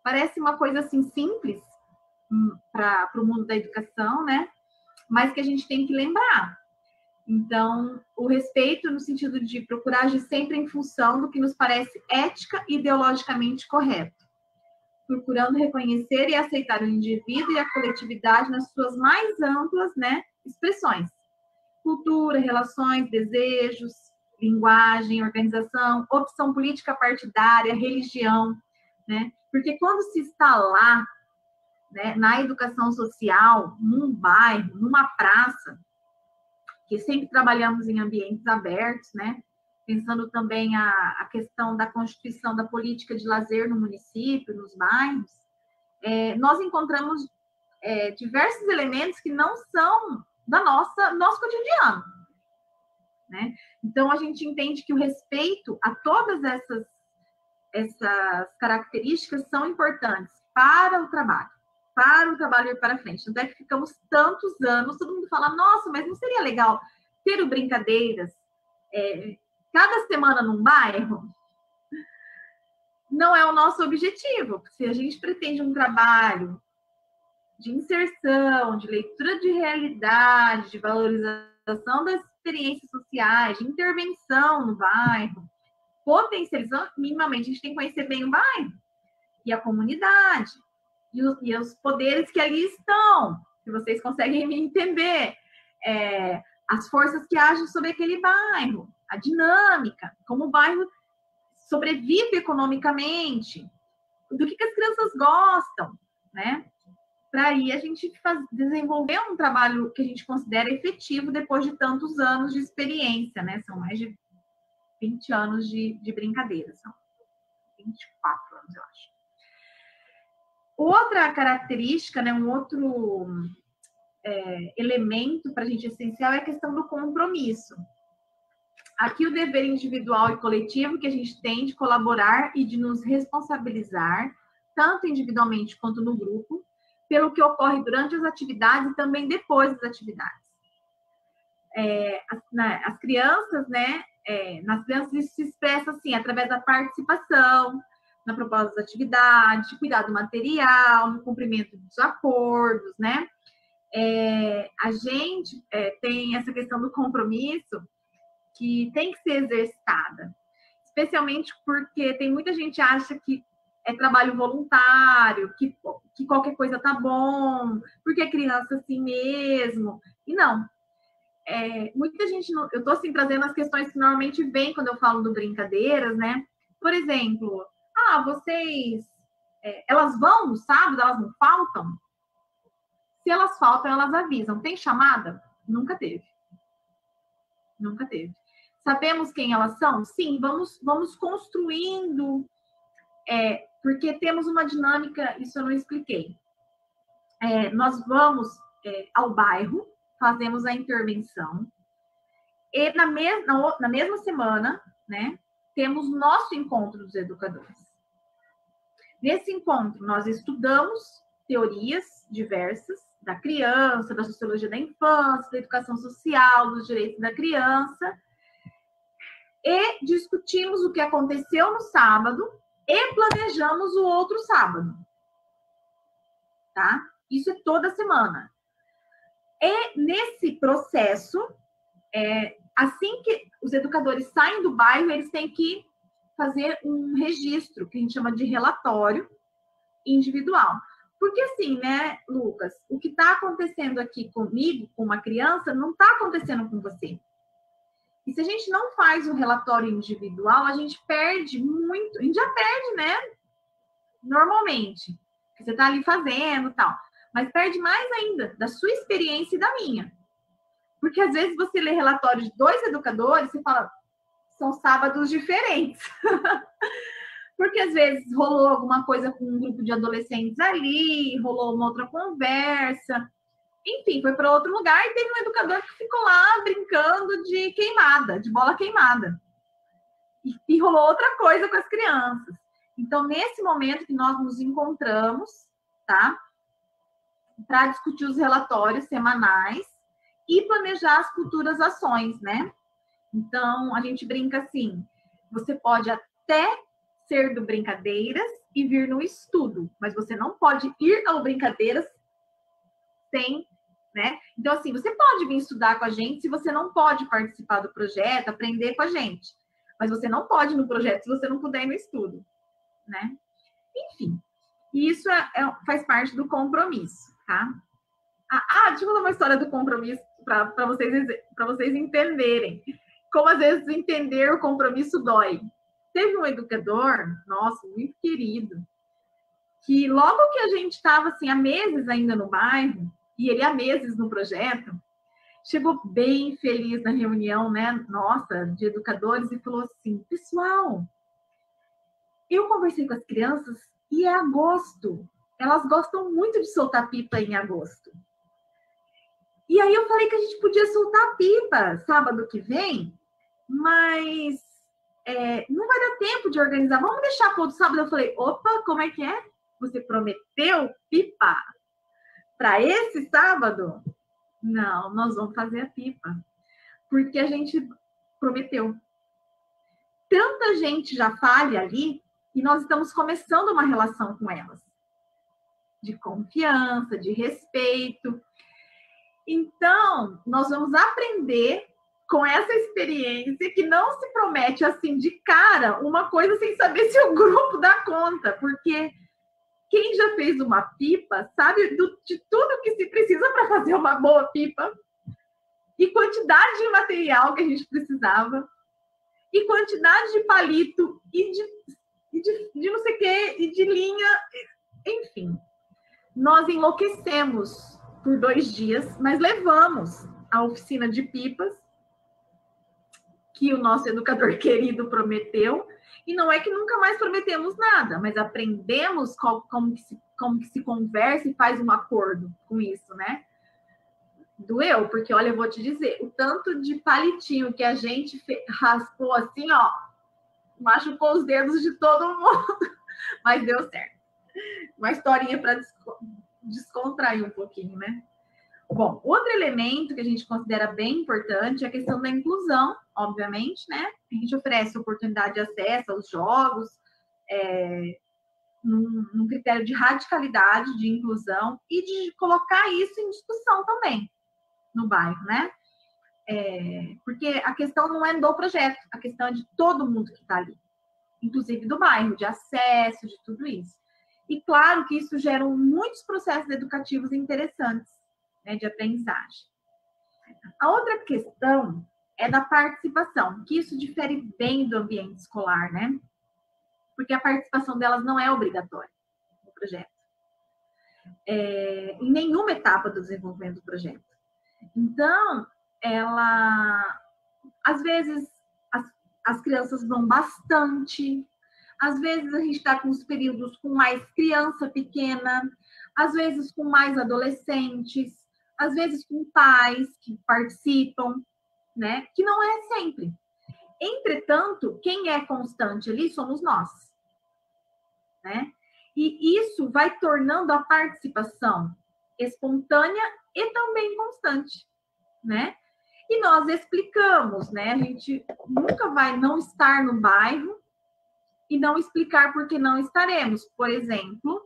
parece uma coisa assim simples para o mundo da educação, né? Mas que a gente tem que lembrar. Então, o respeito no sentido de procurar agir sempre em função do que nos parece ética e ideologicamente correto, procurando reconhecer e aceitar o indivíduo e a coletividade nas suas mais amplas, né, expressões. Cultura, relações, desejos, linguagem, organização, opção política partidária, religião, né? Porque quando se está lá, né, na educação social, num bairro, numa praça, que sempre trabalhamos em ambientes abertos, né? Pensando também a questão da constituição da política de lazer no município, nos bairros, nós encontramos diversos elementos que não são do nosso cotidiano, né? Então, a gente entende que o respeito a todas essas características são importantes para o trabalho ir para frente. Tanto é que ficamos tantos anos, todo mundo fala, nossa, mas não seria legal ter o Brincadeiras cada semana num bairro? Não é o nosso objetivo. Se a gente pretende um trabalho de inserção, de leitura de realidade, de valorização das experiências sociais, de intervenção no bairro, potencializando, minimamente, a gente tem que conhecer bem o bairro e a comunidade e os poderes que ali estão, se vocês conseguem me entender, as forças que agem sobre aquele bairro, a dinâmica, como o bairro sobrevive economicamente, do que as crianças gostam, né? Para aí a gente desenvolver um trabalho que a gente considera efetivo depois de tantos anos de experiência, né? São mais de 20 anos de brincadeira, são 24 anos, eu acho. Outra característica, né, um outro elemento para a gente essencial é a questão do compromisso. Aqui o dever individual e coletivo que a gente tem de colaborar e de nos responsabilizar, tanto individualmente quanto no grupo, pelo que ocorre durante as atividades e também depois das atividades. As crianças, né, nas crianças isso se expressa assim, através da participação, na proposta das atividades, de cuidado material, no cumprimento dos acordos, né? A gente tem essa questão do compromisso que tem que ser exercitada, especialmente porque tem muita gente que acha que é trabalho voluntário, que qualquer coisa tá bom, porque é criança assim mesmo, e não. Muita gente, eu tô assim trazendo as questões que normalmente vêm quando eu falo do Brincadeiras, né? Por exemplo, vocês, elas vão no sábado, elas não faltam? Se elas faltam, elas avisam. Tem chamada? Nunca teve. Nunca teve. Sabemos quem elas são? Sim, vamos construindo, porque temos uma dinâmica, isso eu não expliquei. Nós vamos ao bairro, fazemos a intervenção, e na mesma semana, né, temos nosso encontro dos educadores. Nesse encontro, nós estudamos teorias diversas da criança, da sociologia da infância, da educação social, dos direitos da criança, e discutimos o que aconteceu no sábado e planejamos o outro sábado. Tá? Isso é toda semana. E nesse processo, assim que os educadores saem do bairro, eles têm que fazer um registro, que a gente chama de relatório individual. Porque assim, né, Lucas, o que está acontecendo aqui comigo, com uma criança, não está acontecendo com você. E se a gente não faz um relatório individual, a gente perde muito, a gente já perde, né? Normalmente. que você está ali fazendo e tal. Mas perde mais ainda da sua experiência e da minha. Porque às vezes você lê relatórios de 2 educadores e fala, são sábados diferentes. Porque às vezes rolou alguma coisa com um grupo de adolescentes ali, rolou uma outra conversa, enfim, foi para outro lugar e teve um educador que ficou lá brincando de queimada, de bola queimada. E rolou outra coisa com as crianças. Então, nesse momento que nós nos encontramos, tá? Para discutir os relatórios semanais e planejar as futuras ações, né? Então, a gente brinca assim, você pode até ser do Brincadeiras e vir no estudo, mas você não pode ir ao Brincadeiras sem, né? Então, assim, você pode vir estudar com a gente se você não pode participar do projeto, aprender com a gente, mas você não pode ir no projeto se você não puder ir no estudo, né? Enfim, isso faz parte do compromisso, tá? Deixa eu contar uma história do compromisso para vocês entenderem como às vezes entender o compromisso dói. Teve um educador, nossa, muito querido, que logo que a gente estava assim, há meses ainda no bairro, e ele há meses no projeto, chegou bem feliz na reunião, né, nossa, de educadores, e falou assim, pessoal, eu conversei com as crianças e é agosto, elas gostam muito de soltar pipa em agosto. E aí eu falei que a gente podia soltar pipa sábado que vem, mas não vai dar tempo de organizar. Vamos deixar para outro sábado. Eu falei, opa, como é que é? Você prometeu pipa para esse sábado? Não, nós vamos fazer a pipa. Porque a gente prometeu. Tanta gente já falha ali e nós estamos começando uma relação com elas. De confiança, de respeito. Então, nós vamos aprender com essa experiência que não se promete assim de cara uma coisa sem saber se o grupo dá conta, porque quem já fez uma pipa sabe de tudo que se precisa para fazer uma boa pipa e quantidade de material que a gente precisava e quantidade de palito e de não sei o que, e de linha, enfim. Nós enlouquecemos por 2 dias, mas levamos a oficina de pipas que o nosso educador querido prometeu, e não é que nunca mais prometemos nada, mas aprendemos como que se conversa e faz um acordo com isso, né? Doeu, porque, olha, eu vou te dizer, o tanto de palitinho que a gente raspou assim, ó, machucou os dedos de todo mundo, mas deu certo. Uma historinha para descontrair um pouquinho, né? Bom, outro elemento que a gente considera bem importante é a questão da inclusão, obviamente, né? A gente oferece oportunidade de acesso aos jogos, num critério de radicalidade, de inclusão e de colocar isso em discussão também no bairro, né? Porque a questão não é do projeto, a questão é de todo mundo que está ali, inclusive do bairro, de acesso, de tudo isso. E claro que isso gera muitos processos educativos interessantes, né, de aprendizagem. A outra questão é da participação, que isso difere bem do ambiente escolar, né? Porque a participação delas não é obrigatória no projeto. Em nenhuma etapa do desenvolvimento do projeto. Então, às vezes, as crianças vão bastante, às vezes a gente está com os períodos com mais criança pequena, às vezes com mais adolescentes, às vezes com pais que participam, né? Que não é sempre. Entretanto, quem é constante ali somos nós, né? E isso vai tornando a participação espontânea e também constante, né? E nós explicamos, né? A gente nunca vai não estar no bairro e não explicar por que não estaremos. Por exemplo,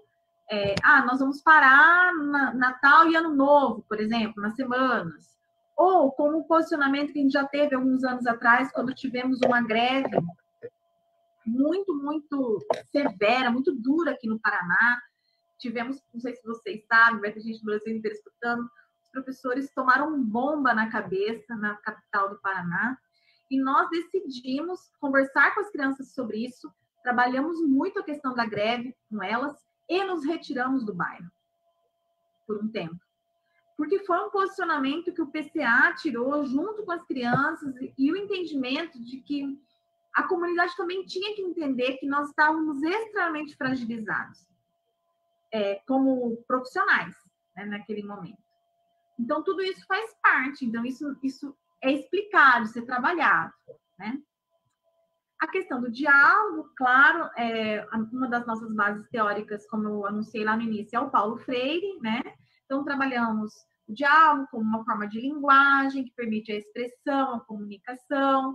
nós vamos parar Natal e Ano Novo, por exemplo, nas semanas. Ou como o posicionamento que a gente já teve alguns anos atrás, quando tivemos uma greve muito, muito severa, muito dura aqui no Paraná. Tivemos, não sei se vocês sabem, vai ter gente do Brasil inteiro escutando, os professores tomaram bomba na cabeça na capital do Paraná. E nós decidimos conversar com as crianças sobre isso, trabalhamos muito a questão da greve com elas e nos retiramos do bairro por um tempo. Porque foi um posicionamento que o PCA tirou junto com as crianças e o entendimento de que a comunidade também tinha que entender que nós estávamos extremamente fragilizados como profissionais, né, naquele momento. Então, tudo isso faz parte. Então, isso é explicado, ser trabalhado, né? A questão do diálogo, claro, uma das nossas bases teóricas, como eu anunciei lá no início, é o Paulo Freire, né? Então, trabalhamos o diálogo como uma forma de linguagem que permite a expressão, a comunicação,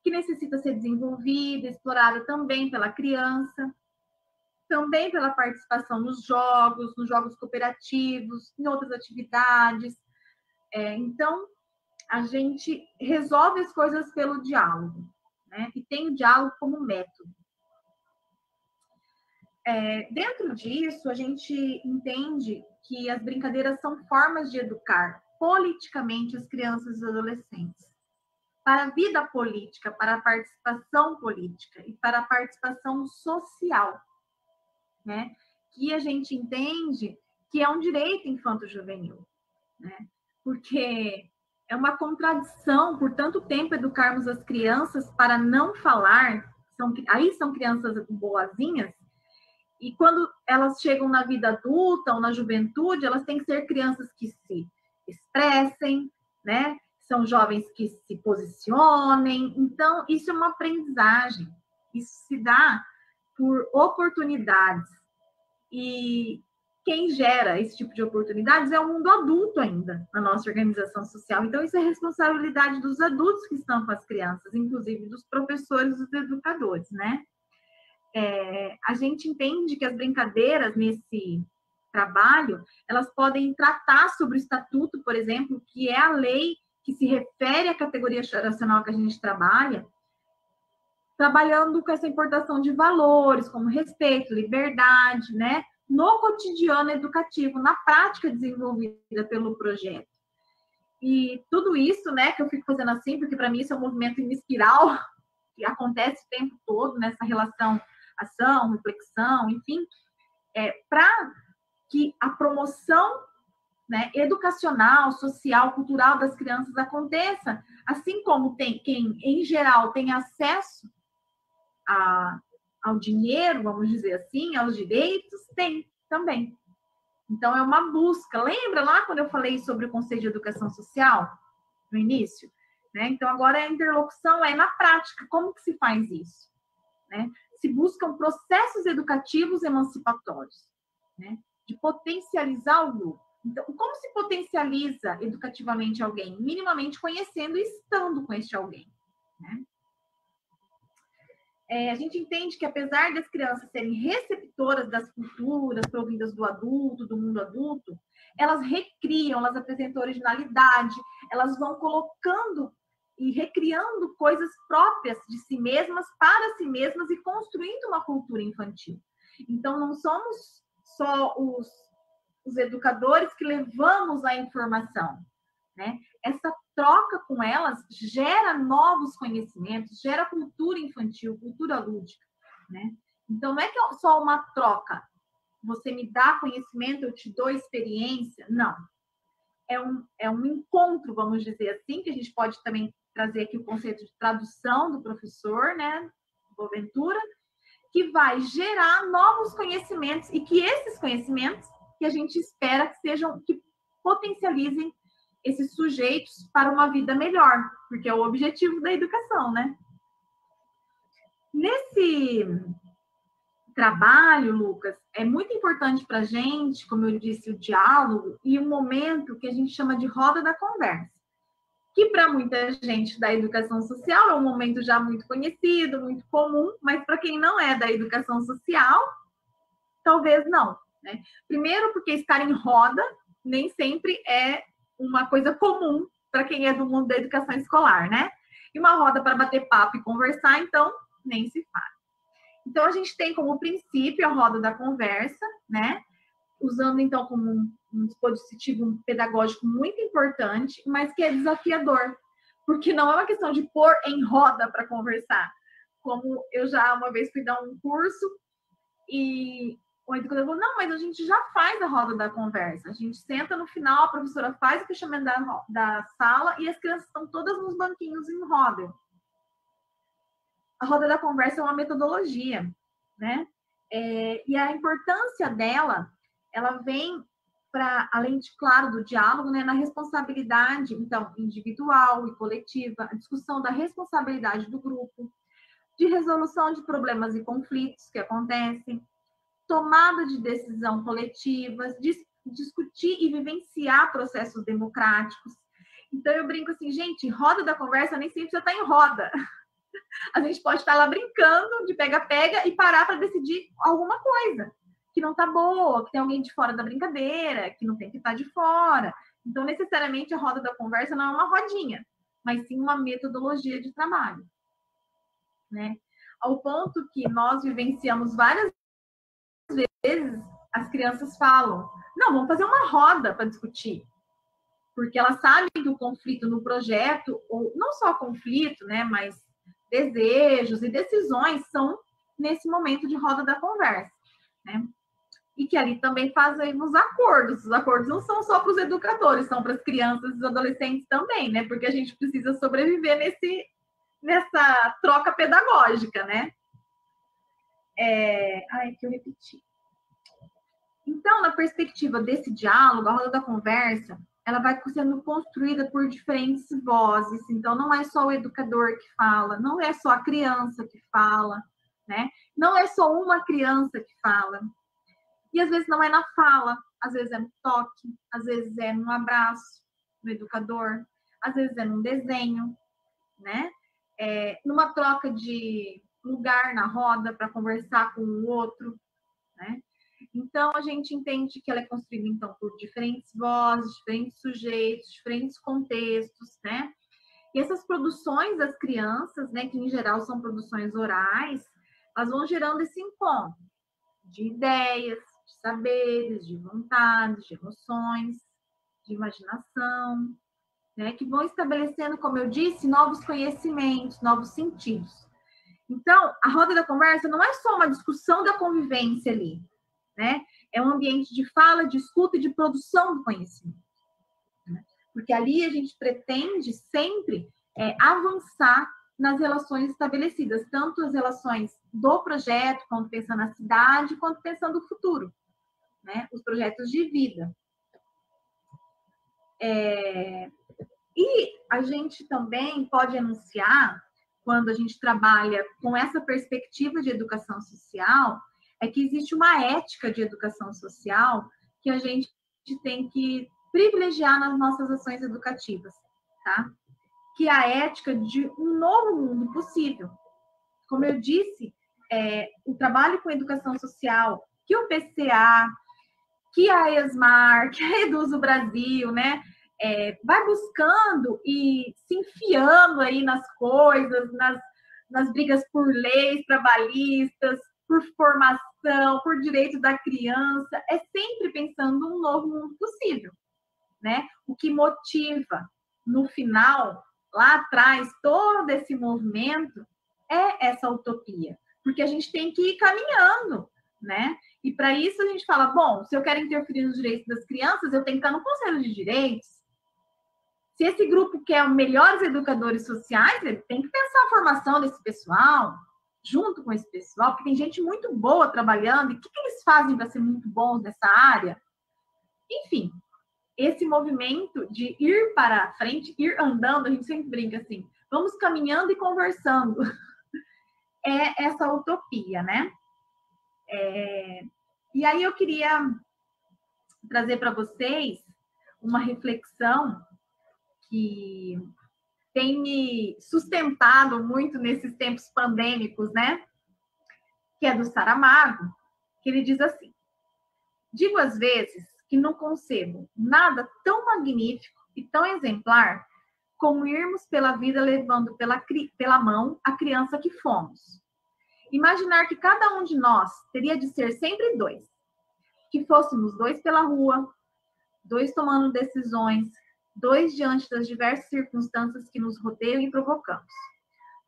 que necessita ser desenvolvida, explorada também pela criança, também pela participação nos jogos cooperativos, em outras atividades. Então, a gente resolve as coisas pelo diálogo, né? E tem o diálogo como método. Dentro disso, a gente entende que as brincadeiras são formas de educar politicamente as crianças e os adolescentes para a vida política, para a participação política e para a participação social, né? Que a gente entende que é um direito infanto-juvenil, né? Porque é uma contradição, por tanto tempo, educarmos as crianças para não falar, aí são crianças boazinhas, e quando elas chegam na vida adulta ou na juventude, elas têm que ser crianças que se expressem, né? São jovens que se posicionem. Então, isso é uma aprendizagem. Isso se dá por oportunidades. E quem gera esse tipo de oportunidades é o mundo adulto ainda, na nossa organização social. Então, isso é responsabilidade dos adultos que estão com as crianças, inclusive dos professores e dos educadores, né? A gente entende que as brincadeiras nesse trabalho, elas podem tratar sobre o estatuto, por exemplo, que é a lei que se refere à categoria geracional que a gente trabalha, trabalhando com essa importação de valores, como respeito, liberdade, né? No cotidiano educativo, na prática desenvolvida pelo projeto. E tudo isso, né, que eu fico fazendo assim, porque para mim isso é um movimento em espiral, que acontece o tempo todo nessa relação ação, reflexão, enfim, para que a promoção, né, educacional, social, cultural das crianças aconteça, assim como tem quem, em geral, tem acesso ao dinheiro, vamos dizer assim, aos direitos, tem também. Então, é uma busca. Lembra lá quando eu falei sobre o Conselho de Educação Social, no início? Né? Então, agora a interlocução é na prática. Como que se faz isso? Né? Se buscam processos educativos emancipatórios, né? De potencializar o grupo. Então, como se potencializa educativamente alguém? Minimamente conhecendo e estando com este alguém, né? A gente entende que, apesar das crianças serem receptoras das culturas provindas do adulto, do mundo adulto, elas recriam, elas apresentam originalidade, elas vão colocando e recriando coisas próprias de si mesmas, para si mesmas, e construindo uma cultura infantil. Então, não somos só os educadores que levamos a informação, né? Essa troca com elas gera novos conhecimentos, gera cultura infantil, cultura lúdica, né? Então, não é que é só uma troca. Você me dá conhecimento, eu te dou experiência. Não. É um encontro, vamos dizer assim, que a gente pode também trazer aqui o conceito de tradução do professor, né? Boaventura, que vai gerar novos conhecimentos e que esses conhecimentos que a gente espera que sejam, que potencializem esses sujeitos para uma vida melhor, porque é o objetivo da educação, né? Nesse trabalho, Lucas, é muito importante para a gente, como eu disse, o diálogo e o momento que a gente chama de roda da conversa, que para muita gente da educação social é um momento já muito conhecido, muito comum, mas para quem não é da educação social, talvez não, né? Primeiro, porque estar em roda nem sempre é uma coisa comum para quem é do mundo da educação escolar, né? E uma roda para bater papo e conversar, então, nem se faz. Então, a gente tem como princípio a roda da conversa, né? Usando, então, como um dispositivo pedagógico muito importante, mas que é desafiador, porque não é uma questão de pôr em roda para conversar. Como eu já uma vez fui dar um curso e o educador falou, não, mas a gente já faz a roda da conversa. A gente senta no final, a professora faz o fechamento da sala e as crianças estão todas nos banquinhos em roda. A roda da conversa é uma metodologia, né? E a importância dela, ela vem para, além de, claro, do diálogo, né, na responsabilidade, então, individual e coletiva, a discussão da responsabilidade do grupo, de resolução de problemas e conflitos que acontecem, tomada de decisão coletivas, discutir e vivenciar processos democráticos. Então, eu brinco assim, gente, roda da conversa nem sempre você está em roda. A gente pode estar lá brincando de pega-pega e parar para decidir alguma coisa que não está boa, que tem alguém de fora da brincadeira, que não tem que estar de fora. Então, necessariamente, a roda da conversa não é uma rodinha, mas sim uma metodologia de trabalho, né? Ao ponto que nós vivenciamos várias vezes, as crianças falam, não, vamos fazer uma roda para discutir. Porque elas sabem que o conflito no projeto, ou não só conflito, né, mas desejos e decisões são nesse momento de roda da conversa, né? E que ali também fazem os acordos. Os acordos não são só para os educadores, são para as crianças e os adolescentes também, né? Porque a gente precisa sobreviver nessa troca pedagógica, né? Ai, que eu repeti. Então, na perspectiva desse diálogo, a roda da conversa, ela vai sendo construída por diferentes vozes. Então, não é só o educador que fala, não é só a criança que fala, né? Não é só uma criança que fala. E às vezes não é na fala, às vezes é no toque, às vezes é no abraço do educador, às vezes é num desenho, né? Numa troca de lugar na roda para conversar com o outro, né? Então, a gente entende que ela é construída, então, por diferentes vozes, diferentes sujeitos, diferentes contextos, né? E essas produções das crianças, né, que em geral são produções orais, elas vão gerando esse encontro de ideias, de saberes, de vontades, de emoções, de imaginação, né, que vão estabelecendo, como eu disse, novos conhecimentos, novos sentidos. Então, a roda da conversa não é só uma discussão da convivência ali, né? É um ambiente de fala, de escuta e de produção do conhecimento, né? Porque ali a gente pretende sempre avançar nas relações estabelecidas, tanto as relações do projeto, quanto pensando na cidade, quanto pensando no futuro, né? Os projetos de vida. E a gente também pode enunciar, quando a gente trabalha com essa perspectiva de educação social, é que existe uma ética de educação social que a gente tem que privilegiar nas nossas ações educativas, tá? Que é a ética de um novo mundo possível. Como eu disse, o trabalho com educação social, que o PCA, que a ESMAR, que a Eduzo Brasil, né, vai buscando e se enfiando aí nas coisas, nas brigas por leis trabalhistas, por formação, por direito da criança, é sempre pensando um novo mundo possível, né? O que motiva, no final, lá atrás, todo esse movimento é essa utopia, porque a gente tem que ir caminhando, né? E para isso a gente fala, bom, se eu quero interferir nos direitos das crianças, eu tenho que estar no Conselho de Direitos. Se esse grupo quer melhores educadores sociais, ele tem que pensar a formação desse pessoal, junto com esse pessoal, porque tem gente muito boa trabalhando, e o que eles fazem para ser muito bons nessa área? Enfim, esse movimento de ir para frente, ir andando, a gente sempre brinca assim, vamos caminhando e conversando. É essa utopia, né? E aí eu queria trazer para vocês uma reflexão que tem me sustentado muito nesses tempos pandêmicos, né? Que é do Saramago, que ele diz assim: digo às vezes que não concebo nada tão magnífico e tão exemplar como irmos pela vida levando pela mão a criança que fomos. Imaginar que cada um de nós teria de ser sempre dois, que fôssemos dois pela rua, dois tomando decisões, dois diante das diversas circunstâncias que nos rodeiam e provocamos.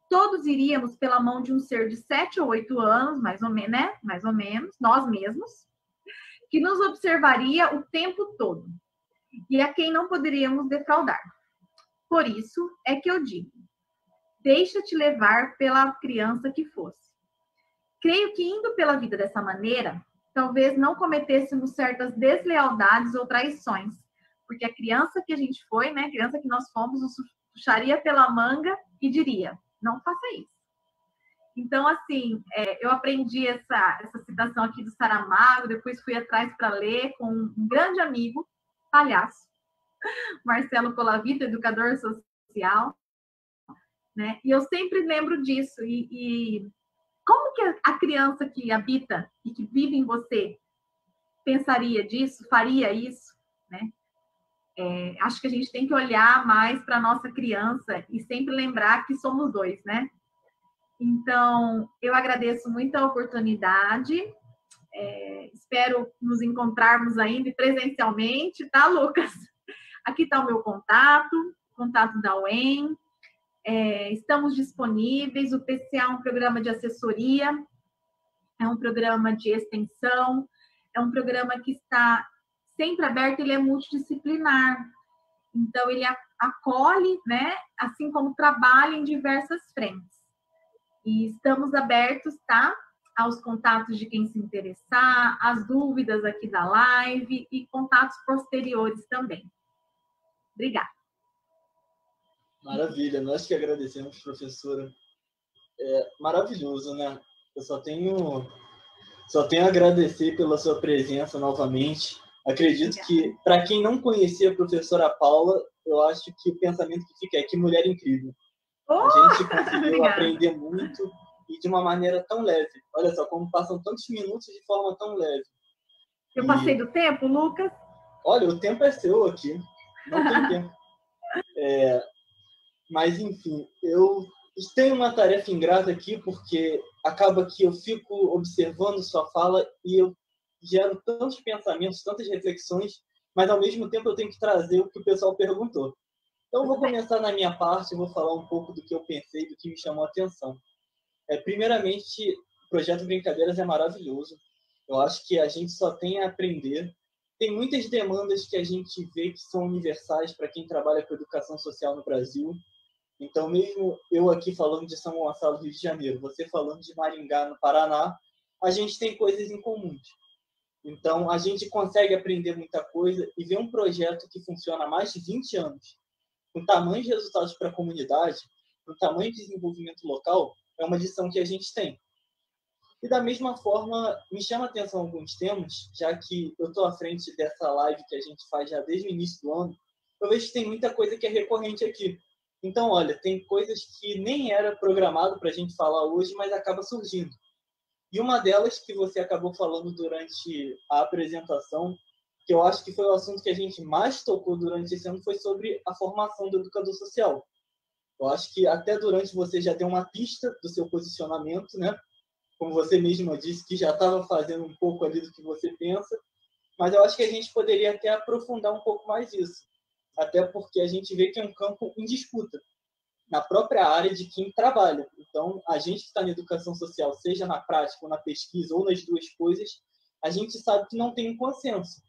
todos iríamos pela mão de um ser de 7 ou 8 anos, mais ou menos, né? Mais ou menos, nós mesmos, que nos observaria o tempo todo e a quem não poderíamos defraudar. Por isso é que eu digo, deixa-te levar pela criança que fosse. Creio que indo pela vida dessa maneira, talvez não cometêssemos certas deslealdades ou traições, porque a criança que a gente foi, né, a criança que nós fomos, nos puxaria pela manga e diria, não faça isso. Então, assim, eu aprendi essa citação aqui do Saramago, depois fui atrás para ler com um grande amigo, palhaço, Marcelo Colavito, educador social, né? E eu sempre lembro disso. E como que a criança que habita e que vive em você pensaria disso, faria isso, né? Acho que a gente tem que olhar mais para a nossa criança e sempre lembrar que somos dois, né? Então, eu agradeço muito a oportunidade. Espero nos encontrarmos ainda presencialmente, tá, Lucas? Aqui está o meu contato da UEM. Estamos disponíveis. O PCA é um programa de assessoria, é um programa de extensão, é um programa que está sempre aberto, ele é multidisciplinar. Então, ele acolhe, né, assim como trabalha em diversas frentes. E estamos abertos, tá? Aos contatos de quem se interessar, as dúvidas aqui da live e contatos posteriores também. Obrigada. Maravilha, nós que agradecemos, professora. Maravilhoso, né? Eu só tenho a agradecer pela sua presença novamente. Acredito que, para quem não conhecia a professora Paula, eu acho que o pensamento que fica é que mulher incrível. A gente conseguiu aprender muito e de uma maneira tão leve. Olha só, como passam tantos minutos de forma tão leve. Eu passei do tempo, Lucas? Olha, o tempo é seu aqui. Não tem tempo. Mas, enfim, eu tenho uma tarefa ingrata aqui, porque acaba que eu fico observando sua fala e eu gero tantos pensamentos, tantas reflexões, mas, ao mesmo tempo, eu tenho que trazer o que o pessoal perguntou. Então, eu vou começar na minha parte e vou falar um pouco do que eu pensei, do que me chamou a atenção. Primeiramente, o Projeto Brincadeiras é maravilhoso. Eu acho que a gente só tem a aprender. Tem muitas demandas que a gente vê que são universais para quem trabalha com educação social no Brasil. Então, mesmo eu aqui falando de São Gonçalo, Rio de Janeiro, você falando de Maringá, no Paraná, a gente tem coisas em comum. Então, a gente consegue aprender muita coisa e ver um projeto que funciona há mais de 20 anos, com tamanho de resultados para a comunidade, com tamanho de desenvolvimento local, é uma lição que a gente tem. E da mesma forma, me chama a atenção alguns temas, já que eu estou à frente dessa live que a gente faz já desde o início do ano, eu vejo que tem muita coisa que é recorrente aqui. Então, olha, tem coisas que nem era programado para a gente falar hoje, mas acaba surgindo. E uma delas que você acabou falando durante a apresentação, que eu acho que foi o assunto que a gente mais tocou durante esse ano, foi sobre a formação do educador social. Eu acho que até durante você já deu uma pista do seu posicionamento, né? Como você mesma disse, que já estava fazendo um pouco ali do que você pensa, mas eu acho que a gente poderia até aprofundar um pouco mais isso, até porque a gente vê que é um campo em disputa na própria área de quem trabalha. Então, a gente que está na educação social, seja na prática ou na pesquisa, ou nas duas coisas, a gente sabe que não tem um consenso.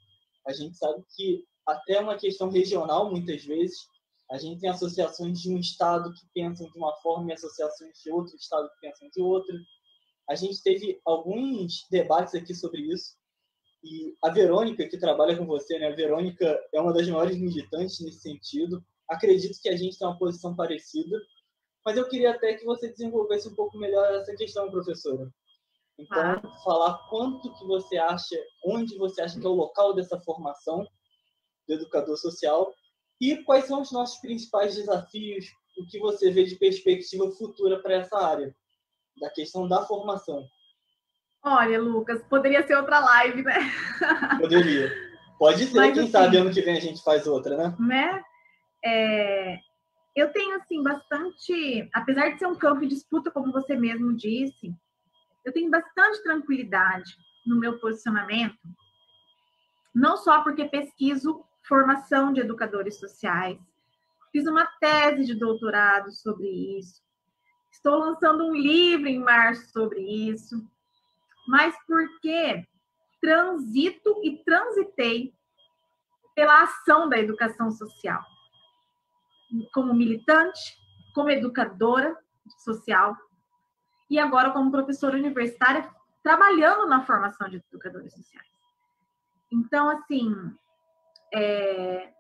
A gente sabe que até uma questão regional, muitas vezes, a gente tem associações de um estado que pensam de uma forma e associações de outro estado que pensam de outra. A gente teve alguns debates aqui sobre isso. E a Verônica, que trabalha com você, né? A Verônica é uma das maiores militantes nesse sentido. Acredito que a gente tem uma posição parecida. Mas eu queria até que você desenvolvesse um pouco melhor essa questão, professora. Então, falar quanto que você acha, onde você acha que é o local dessa formação do educador social e quais são os nossos principais desafios, o que você vê de perspectiva futura para essa área, da questão da formação. Olha, Lucas, poderia ser outra live, né? Poderia. Pode ser, mas, quem assim, sabe ano que vem a gente faz outra, né? Eu tenho, assim, bastante... Apesar de ser um campo de disputa, como você mesmo disse, eu tenho bastante tranquilidade no meu posicionamento, não só porque pesquiso formação de educadores sociais, fiz uma tese de doutorado sobre isso, Estou lançando um livro em março sobre isso, mas porque transito e transitei pela ação da educação social, como militante, como educadora social e agora como professora universitária, trabalhando na formação de educadores sociais. Então, assim,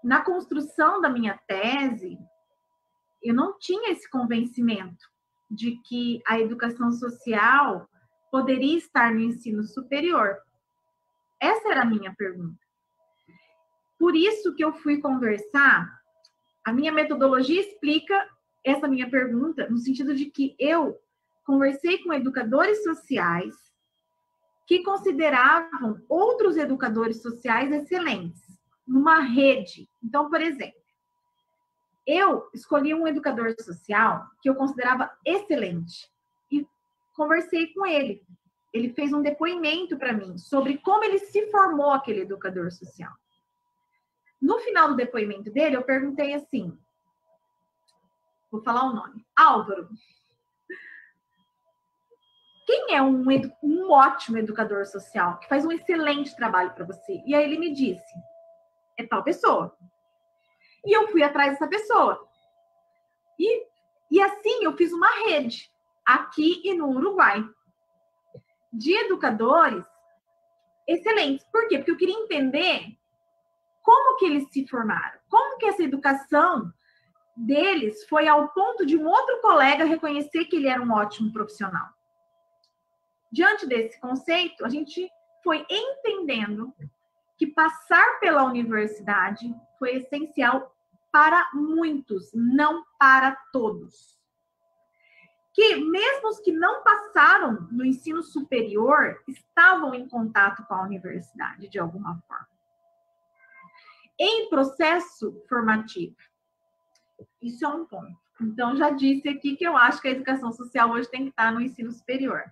na construção da minha tese, eu não tinha esse convencimento de que a educação social poderia estar no ensino superior. Essa era a minha pergunta. Por isso que eu fui conversar, a minha metodologia explica essa minha pergunta, no sentido de que eu conversei com educadores sociais que consideravam outros educadores sociais excelentes, numa rede. Então, por exemplo, eu escolhi um educador social que eu considerava excelente e conversei com ele. Ele fez um depoimento para mim sobre como ele se formou aquele educador social. No final do depoimento dele, eu perguntei assim, vou falar o nome, Álvaro, quem é um ótimo educador social, que faz um excelente trabalho para você? E aí ele me disse, é tal pessoa. E eu fui atrás dessa pessoa. E assim eu fiz uma rede, aqui e no Uruguai, de educadores excelentes. Por quê? Porque eu queria entender como que eles se formaram, como que essa educação deles foi ao ponto de um outro colega reconhecer que ele era um ótimo profissional. Diante desse conceito, a gente foi entendendo que passar pela universidade foi essencial para muitos, não para todos. Que mesmo os que não passaram no ensino superior estavam em contato com a universidade de alguma forma. Em processo formativo. Isso é um ponto. Então, já disse aqui que eu acho que a educação social hoje tem que estar no ensino superior.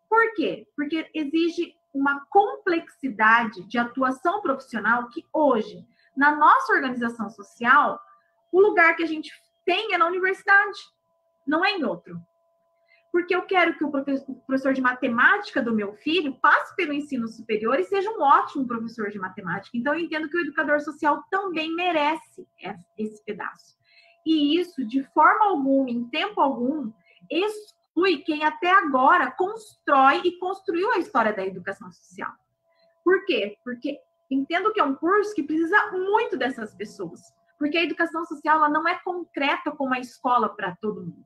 Por quê? Porque exige uma complexidade de atuação profissional que hoje, na nossa organização social, o lugar que a gente tem é na universidade, não é em outro. Porque eu quero que o professor de matemática do meu filho passe pelo ensino superior e seja um ótimo professor de matemática. Então, eu entendo que o educador social também merece esse pedaço. E isso, de forma alguma, em tempo algum, exclui quem até agora constrói e construiu a história da educação social. Por quê? Porque entendo que é um curso que precisa muito dessas pessoas. Porque a educação social ela não é concreta como a escola para todo mundo.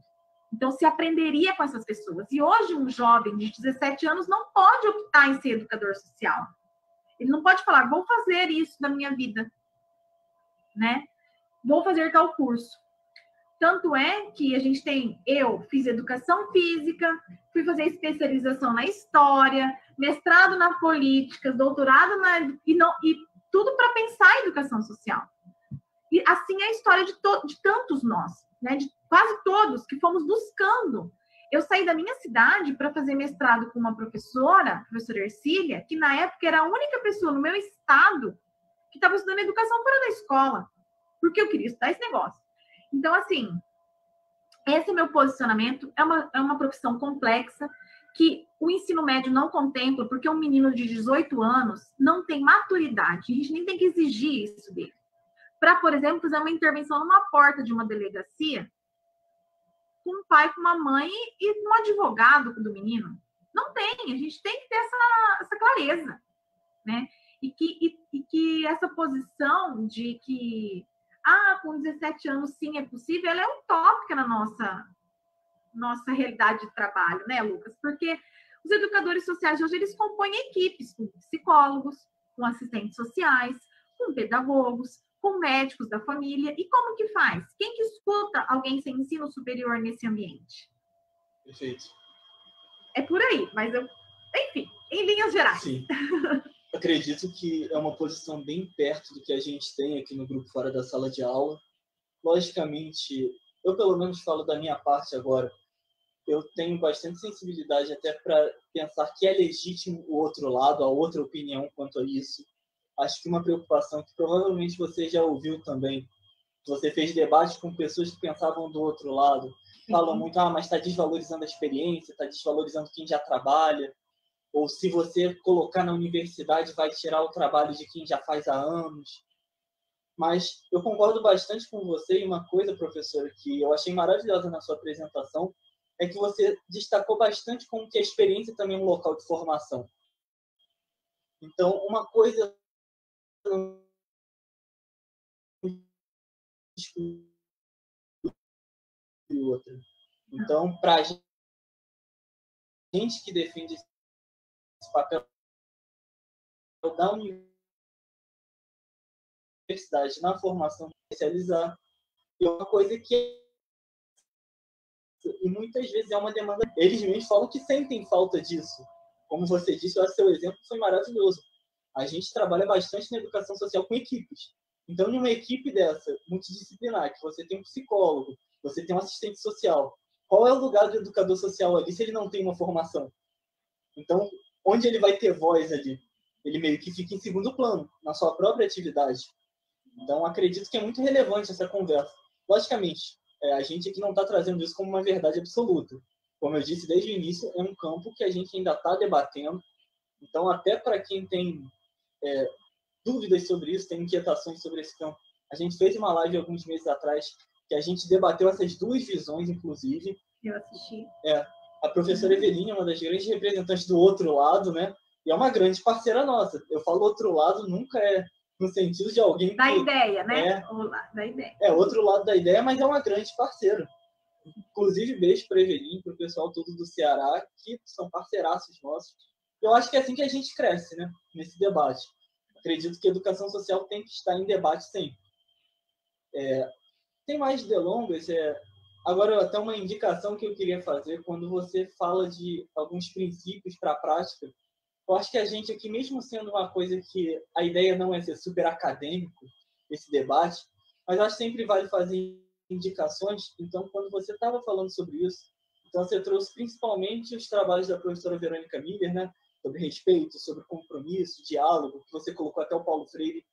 Então, se aprenderia com essas pessoas. E hoje, um jovem de 17 anos não pode optar em ser educador social. Ele não pode falar, vou fazer isso na minha vida, né? Vou fazer tal curso. Tanto é que a gente eu fiz educação física, fui fazer especialização na história, mestrado na política, doutorado e tudo para pensar em educação social. E assim é a história de tantos nós, né? De quase todos que fomos buscando. Eu saí da minha cidade para fazer mestrado com uma professora, a professora Ercília, que na época era a única pessoa no meu estado que estava estudando educação fora da escola, porque eu queria estudar esse negócio. Então, assim, esse é meu posicionamento. É uma profissão complexa que o ensino médio não contempla, porque um menino de 18 anos não tem maturidade. A gente nem tem que exigir isso dele. Para, por exemplo, fazer uma intervenção numa porta de uma delegacia com um pai, com uma mãe e com um advogado do menino. Não tem, a gente tem que ter essa clareza, né? E que essa posição de que, com 17 anos sim é possível, ela é utópica na nossa realidade de trabalho, né, Lucas? Porque os educadores sociais hoje, eles compõem equipes com psicólogos, com assistentes sociais, com pedagogos, com médicos da família. E como que faz? Quem que escuta alguém sem ensino superior nesse ambiente? Perfeito. É por aí, mas enfim, em linhas gerais. Sim. Acredito que é uma posição bem perto do que a gente tem aqui no grupo Fora da Sala de Aula. Logicamente, eu pelo menos falo da minha parte agora, eu tenho bastante sensibilidade até para pensar que é legítimo o outro lado, a outra opinião quanto a isso. Acho que uma preocupação que provavelmente você já ouviu também, você fez debate com pessoas que pensavam do outro lado. falam muito, mas está desvalorizando a experiência, está desvalorizando quem já trabalha, ou se você colocar na universidade vai tirar o trabalho de quem já faz há anos. Mas eu concordo bastante com você e uma coisa, professora, que eu achei maravilhosa na sua apresentação, é que você destacou bastante como que a experiência também é um local de formação. Então, uma coisa e outra. Então, para a gente que defende esse papel da universidade na formação especializar, é uma coisa que e muitas vezes é uma demanda. Eles mesmos falam que sentem falta disso. Como você disse, o seu exemplo foi maravilhoso. A gente trabalha bastante na educação social com equipes. Então, em uma equipe dessa, multidisciplinar, que você tem um psicólogo, você tem um assistente social, qual é o lugar do educador social ali se ele não tem uma formação? Então, onde ele vai ter voz ali? Ele meio que fica em segundo plano, na sua própria atividade. Então, acredito que é muito relevante essa conversa. Logicamente, a gente aqui não está trazendo isso como uma verdade absoluta. Como eu disse desde o início, é um campo que a gente ainda está debatendo. Então, até para quem tem dúvidas sobre isso, tem inquietações sobre esse campo, a gente fez uma live alguns meses atrás que a gente debateu essas duas visões, inclusive. Eu assisti. A professora Eveline é uma das grandes representantes do outro lado, né? E é uma grande parceira nossa. Eu falo outro lado, nunca é no sentido de alguém da ideia, né? Da ideia. Outro lado da ideia, mas é uma grande parceira. Inclusive, beijo para a Eveline, para o pessoal todo do Ceará, que são parceiraços nossos. Eu acho que é assim que a gente cresce, né? Nesse debate. Acredito que a educação social tem que estar em debate sempre. Tem mais delongas. Agora, até uma indicação que eu queria fazer, quando você fala de alguns princípios para a prática, eu acho que a gente aqui, mesmo sendo uma coisa que a ideia não é ser super acadêmico, esse debate, mas eu acho que sempre vale fazer indicações. Então, quando você estava falando sobre isso, então você trouxe principalmente os trabalhos da professora Verônica Miller, né? Sobre respeito, sobre compromisso, diálogo, que você colocou até o Paulo Freire.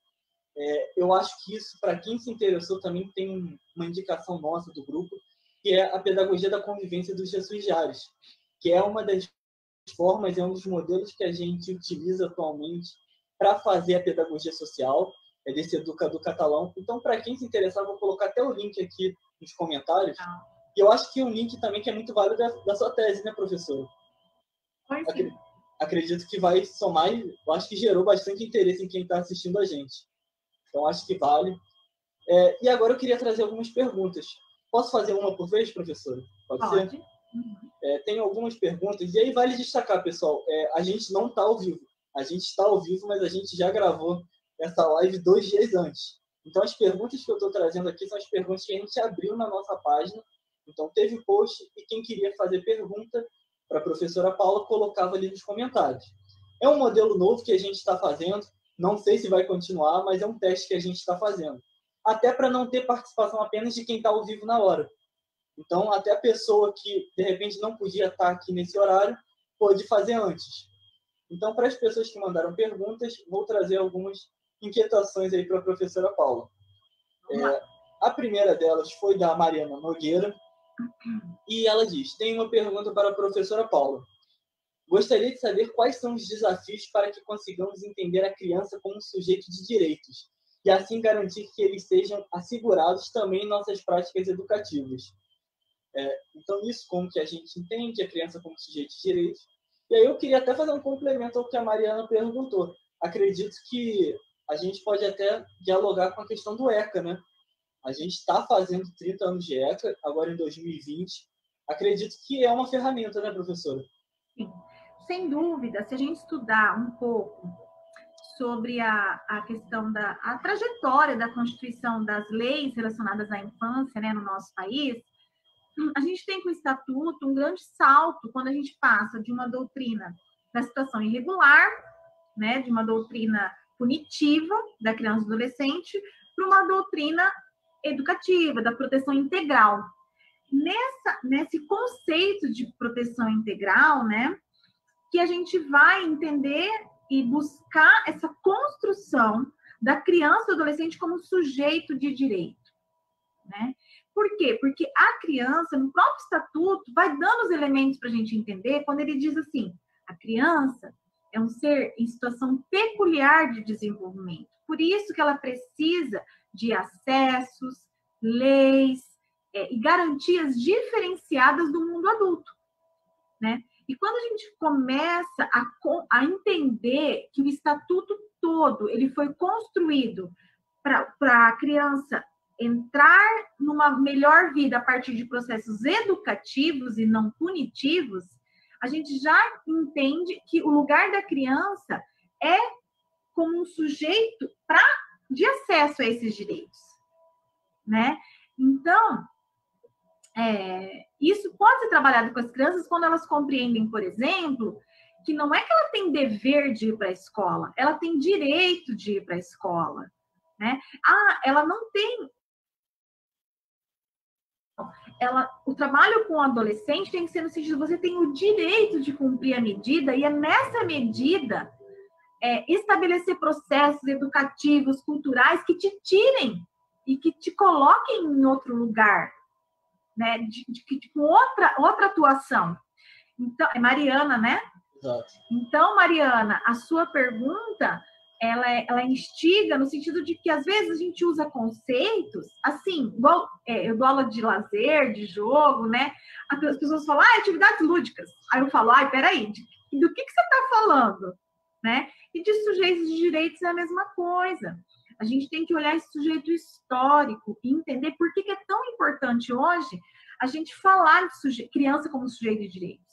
Eu acho que isso, para quem se interessou, também tem uma indicação nossa do grupo, que é a pedagogia da convivência dos jesuijares, que é uma das formas, é um dos modelos que a gente utiliza atualmente para fazer a pedagogia social, desse educador catalão. Então, para quem se interessar, vou colocar até o link aqui nos comentários. E eu acho que um link também que é muito válido da sua tese, né, professor? Acredito que vai somar, eu acho que gerou bastante interesse em quem está assistindo a gente. Então, acho que vale. E agora eu queria trazer algumas perguntas. Posso fazer uma por vez, professora? Pode ser? Tem algumas perguntas. E aí vale destacar, pessoal, a gente não está ao vivo. A gente está ao vivo, mas a gente já gravou essa live 2 dias antes. Então, as perguntas que eu estou trazendo aqui são as perguntas que a gente abriu na nossa página. Então, teve post e quem queria fazer pergunta para a professora Paula colocava ali nos comentários. É um modelo novo que a gente está fazendo. Não sei se vai continuar, mas é um teste que a gente está fazendo. Até para não ter participação apenas de quem está ao vivo na hora. Então, até a pessoa que, de repente, não podia estar aqui nesse horário, pode fazer antes. Então, para as pessoas que mandaram perguntas, vou trazer algumas inquietações aí para a professora Paula. A primeira delas foi da Mariana Nogueira, e ela diz, tem uma pergunta para a professora Paula. Gostaria de saber quais são os desafios para que consigamos entender a criança como um sujeito de direitos, e assim garantir que eles sejam assegurados também em nossas práticas educativas. Então, isso como que a gente entende a criança como sujeito de direitos. E aí eu queria até fazer um complemento ao que a Mariana perguntou. Acredito que a gente pode até dialogar com a questão do ECA, né? A gente está fazendo 30 anos de ECA, agora em 2020. Acredito que é uma ferramenta, né, professora? Sim, sem dúvida. Se a gente estudar um pouco sobre a questão a trajetória da constituição das leis relacionadas à infância, né, no nosso país, a gente tem com o Estatuto um grande salto quando a gente passa de uma doutrina da situação irregular, né, de uma doutrina punitiva da criança e do adolescente, para uma doutrina educativa, da proteção integral. Nesse conceito de proteção integral, né, que a gente vai entender e buscar essa construção da criança e do adolescente como sujeito de direito, né? Por quê? Porque a criança, no próprio estatuto, vai dando os elementos para a gente entender quando ele diz assim, a criança é um ser em situação peculiar de desenvolvimento. Por isso que ela precisa de acessos, leis e garantias diferenciadas do mundo adulto, né? E quando a gente começa a entender que o estatuto todo ele foi construído para a criança entrar numa melhor vida a partir de processos educativos e não punitivos, a gente já entende que o lugar da criança é como um sujeito de acesso a esses direitos, né? Então, isso pode ser trabalhado com as crianças quando elas compreendem, por exemplo, que não é que ela tem dever de ir para a escola, ela tem direito de ir para a escola, né? Ela não tem... o trabalho com o adolescente tem que ser no sentido de você tem o direito de cumprir a medida e é nessa medida estabelecer processos educativos, culturais que te tirem e que te coloquem em outro lugar, né? Com outra atuação. Então, é Mariana, né? Exato. Então, Mariana, a sua pergunta, ela instiga no sentido de que, às vezes, a gente usa conceitos, assim, igual eu dou aula de lazer, de jogo, né? As pessoas falam, atividades lúdicas. Aí eu falo, peraí, do que você está falando? Né? E de sujeitos de direitos é a mesma coisa. A gente tem que olhar esse sujeito histórico e entender por que é tão importante hoje a gente falar de criança como sujeito de direitos.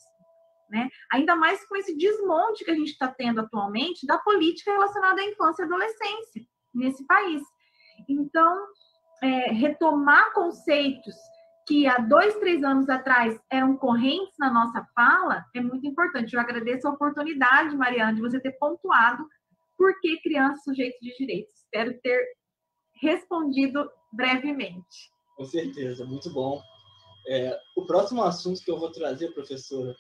Né? Ainda mais com esse desmonte que a gente está tendo atualmente da política relacionada à infância e adolescência nesse país. Então, retomar conceitos que há 2, 3 anos atrás eram correntes na nossa fala é muito importante. Eu agradeço a oportunidade, Mariana, de você ter pontuado por que criança sujeito de direitos. Espero ter respondido brevemente. Com certeza, muito bom. O próximo assunto que eu vou trazer, professora,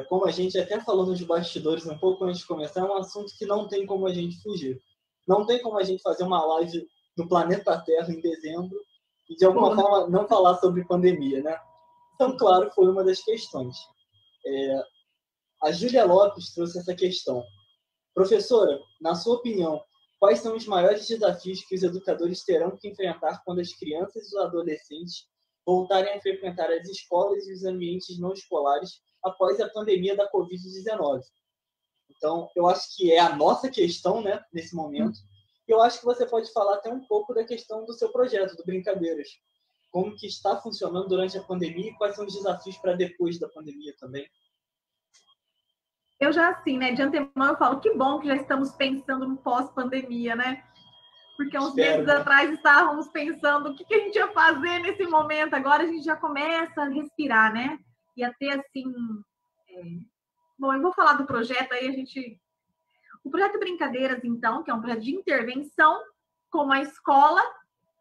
como a gente até falou nos bastidores um pouco antes de começar, é um assunto que não tem como a gente fugir. Não tem como a gente fazer uma live no planeta Terra em dezembro e, de alguma forma, não falar sobre pandemia, né? Então, claro, foi uma das questões. A Júlia Lopes trouxe essa questão. Professora, na sua opinião, quais são os maiores desafios que os educadores terão que enfrentar quando as crianças e os adolescentes voltarem a frequentar as escolas e os ambientes não escolares após a pandemia da Covid-19? Então, eu acho que é a nossa questão, né, nesse momento. E eu acho que você pode falar até um pouco da questão do seu projeto, do Brincadeiras. Como que está funcionando durante a pandemia e quais são os desafios para depois da pandemia também? Eu já, assim, né, de antemão eu falo, que bom que já estamos pensando no pós-pandemia, né? Porque uns meses atrás estávamos pensando o que a gente ia fazer nesse momento. Agora a gente já começa a respirar, né? E a ter, assim... Bom, eu vou falar do projeto, aí a gente... O projeto Brincadeiras, então, que é um projeto de intervenção, como a escola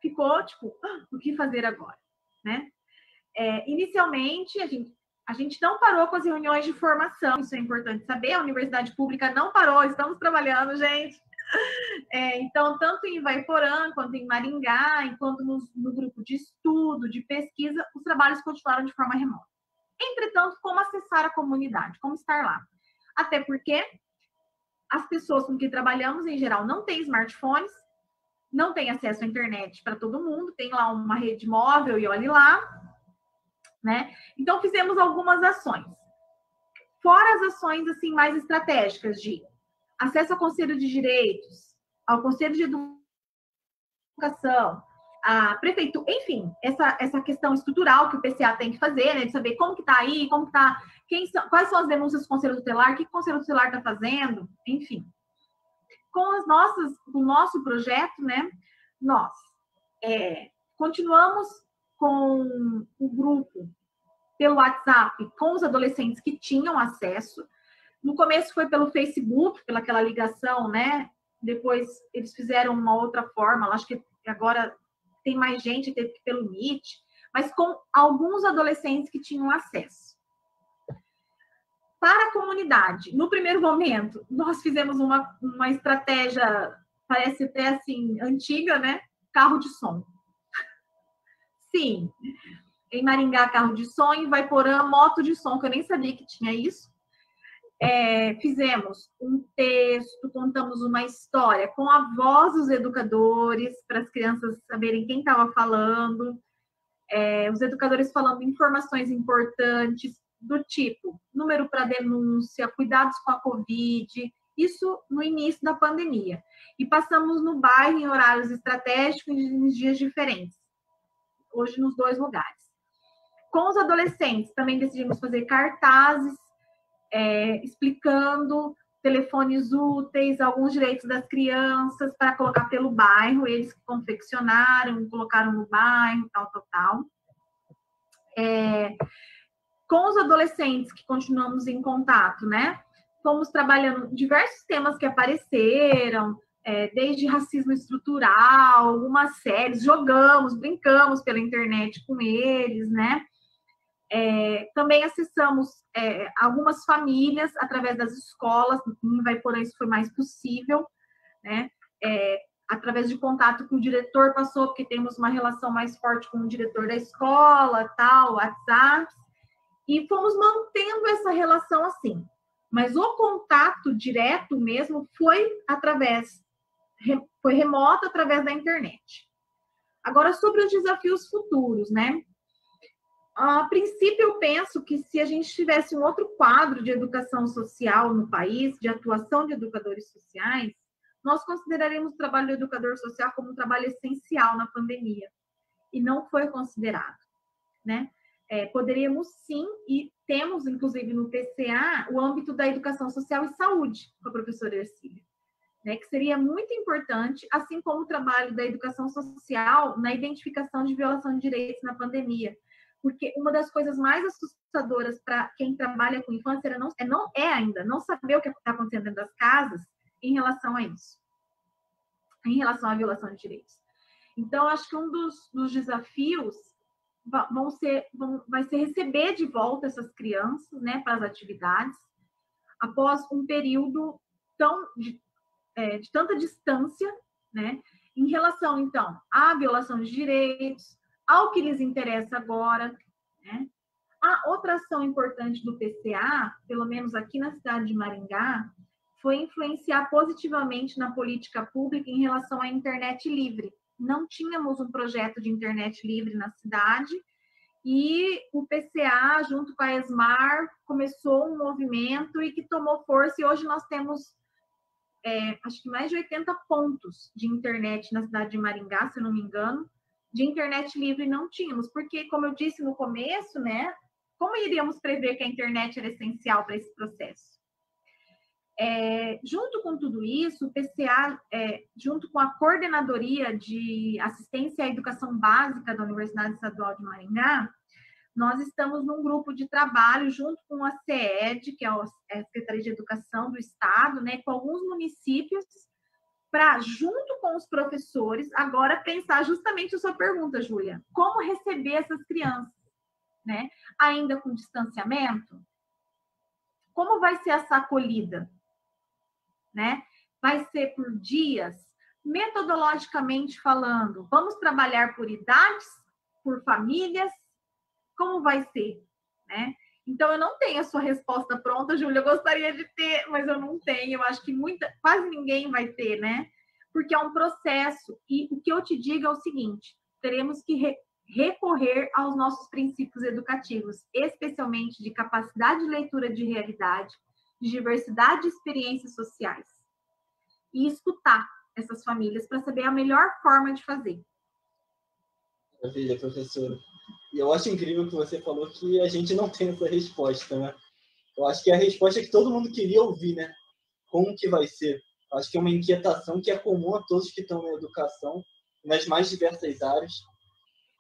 ficou, tipo, o que fazer agora, né? Inicialmente, a gente não parou com as reuniões de formação, isso é importante saber, a universidade pública não parou, estamos trabalhando, gente. Então, tanto em Ivaiporã, quanto em Maringá, enquanto no grupo de estudo, de pesquisa, os trabalhos continuaram de forma remota. Entretanto, como acessar a comunidade, como estar lá? Até porque as pessoas com que trabalhamos, em geral, não têm smartphones, não têm acesso à internet para todo mundo, tem lá uma rede móvel e olhe lá, né? Então, fizemos algumas ações. Fora as ações, assim, mais estratégicas de acesso ao Conselho de Direitos, ao Conselho de Educação, a prefeitura, enfim, essa questão estrutural que o PCA tem que fazer, né, de saber como que está aí, como que está, quais são as denúncias do Conselho Tutelar, o que o Conselho Tutelar está fazendo, enfim. Com o nosso projeto, né, nós continuamos com o grupo pelo WhatsApp com os adolescentes que tinham acesso. No começo foi pelo Facebook, pelaquela ligação, né? Depois eles fizeram uma outra forma, acho que agora tem mais gente, teve que pelo Meet, mas com alguns adolescentes que tinham acesso. Para a comunidade, no primeiro momento, nós fizemos uma estratégia, parece até assim, antiga, né? Carro de som. Sim. Em Maringá, carro de som, em Vaiporã, moto de som, que eu nem sabia que tinha isso. Fizemos um texto, contamos uma história com a voz dos educadores, para as crianças saberem quem estava falando. Os educadores falando informações importantes, do tipo número para denúncia, cuidados com a Covid, isso no início da pandemia. E passamos no bairro em horários estratégicos em dias diferentes, hoje nos 2 lugares. Com os adolescentes, também decidimos fazer cartazes, explicando telefones úteis, alguns direitos das crianças, para colocar pelo bairro, eles que confeccionaram, colocaram no bairro, tal. Com os adolescentes que continuamos em contato, né? Fomos trabalhando diversos temas que apareceram, desde racismo estrutural, algumas séries, jogamos, brincamos pela internet com eles, né? Também acessamos algumas famílias através das escolas, em Vaiporã isso foi mais possível, né? Através de contato que o diretor passou, porque temos uma relação mais forte com o diretor da escola, tal, WhatsApp, e fomos mantendo essa relação assim. Mas o contato direto mesmo foi remoto através da internet. Agora, sobre os desafios futuros, né? A princípio, eu penso que se a gente tivesse um outro quadro de educação social no país, de atuação de educadores sociais, nós consideraríamos o trabalho do educador social como um trabalho essencial na pandemia. E não foi considerado, né? Poderíamos sim, e temos, inclusive, no PCA, o âmbito da educação social e saúde, com a professora Ercília, né? Que seria muito importante, assim como o trabalho da educação social na identificação de violação de direitos na pandemia. Porque uma das coisas mais assustadoras para quem trabalha com infância não saber o que está acontecendo dentro das casas em relação a isso, em relação à violação de direitos. Então, acho que um dos desafios vai ser receber de volta essas crianças, né, para as atividades, após um período de tanta distância, né, em relação, então, à violação de direitos, ao que lhes interessa agora, né? A outra ação importante do PCA, pelo menos aqui na cidade de Maringá, foi influenciar positivamente na política pública em relação à internet livre. Não tínhamos um projeto de internet livre na cidade e o PCA, junto com a ESMAR, começou um movimento e que tomou força e hoje nós temos acho que mais de 80 pontos de internet na cidade de Maringá, se eu não me engano. De internet livre não tínhamos, porque, como eu disse no começo, né, como iríamos prever que a internet era essencial para esse processo? Junto com tudo isso, o PCA, junto com a Coordenadoria de Assistência à Educação Básica da Universidade Estadual de Maringá, nós estamos num grupo de trabalho junto com a CEED, que é a Secretaria de Educação do Estado, né, com alguns municípios, para, junto com os professores, agora pensar justamente a sua pergunta, Júlia, como receber essas crianças, né? Ainda com distanciamento? Como vai ser essa acolhida? Né? Vai ser por dias? Metodologicamente falando, vamos trabalhar por idades, por famílias? Como vai ser? Né? Então, eu não tenho a sua resposta pronta, Júlia, eu gostaria de ter, mas eu não tenho, eu acho que quase ninguém vai ter, né? Porque é um processo, e o que eu te digo é o seguinte, teremos que recorrer aos nossos princípios educativos, especialmente de capacidade de leitura de realidade, de diversidade de experiências sociais, e escutar essas famílias para saber a melhor forma de fazer. Maravilha, professora. E eu acho incrível que você falou que a gente não tem essa resposta, né? Eu acho que é a resposta que todo mundo queria ouvir, né? Como que vai ser? Eu acho que é uma inquietação que é comum a todos que estão na educação, nas mais diversas áreas.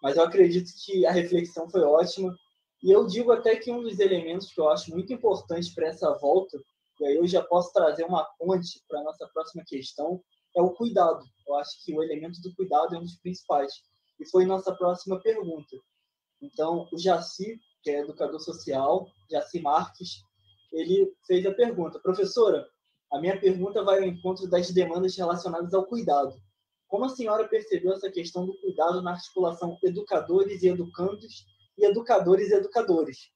Mas eu acredito que a reflexão foi ótima. E eu digo até que um dos elementos que eu acho muito importante para essa volta, e aí eu já posso trazer uma ponte para a nossa próxima questão, é o cuidado. Eu acho que o elemento do cuidado é um dos principais. E foi nossa próxima pergunta. Então, o Jaci, que é educador social, Jaci Marques, ele fez a pergunta: professora, a minha pergunta vai ao encontro das demandas relacionadas ao cuidado. como a senhora percebeu essa questão do cuidado na articulação educadores e educandos e educadores e educadores?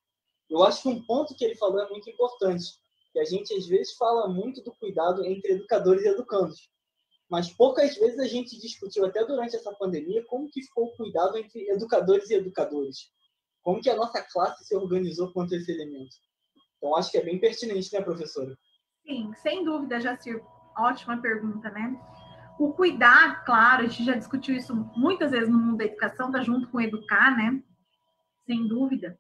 Eu acho que um ponto que ele falou é muito importante, que a gente às vezes fala muito do cuidado entre educadores e educandos, mas poucas vezes a gente discutiu, até durante essa pandemia, como que ficou o cuidado entre educadores e educadores. Como que a nossa classe se organizou quanto a esse elemento. Então, acho que é bem pertinente, né, professora? Sim, sem dúvida, Jacir. Ótima pergunta, né? O cuidar, claro, a gente já discutiu isso muitas vezes no mundo da educação, tá junto com educar, né? Sem dúvida.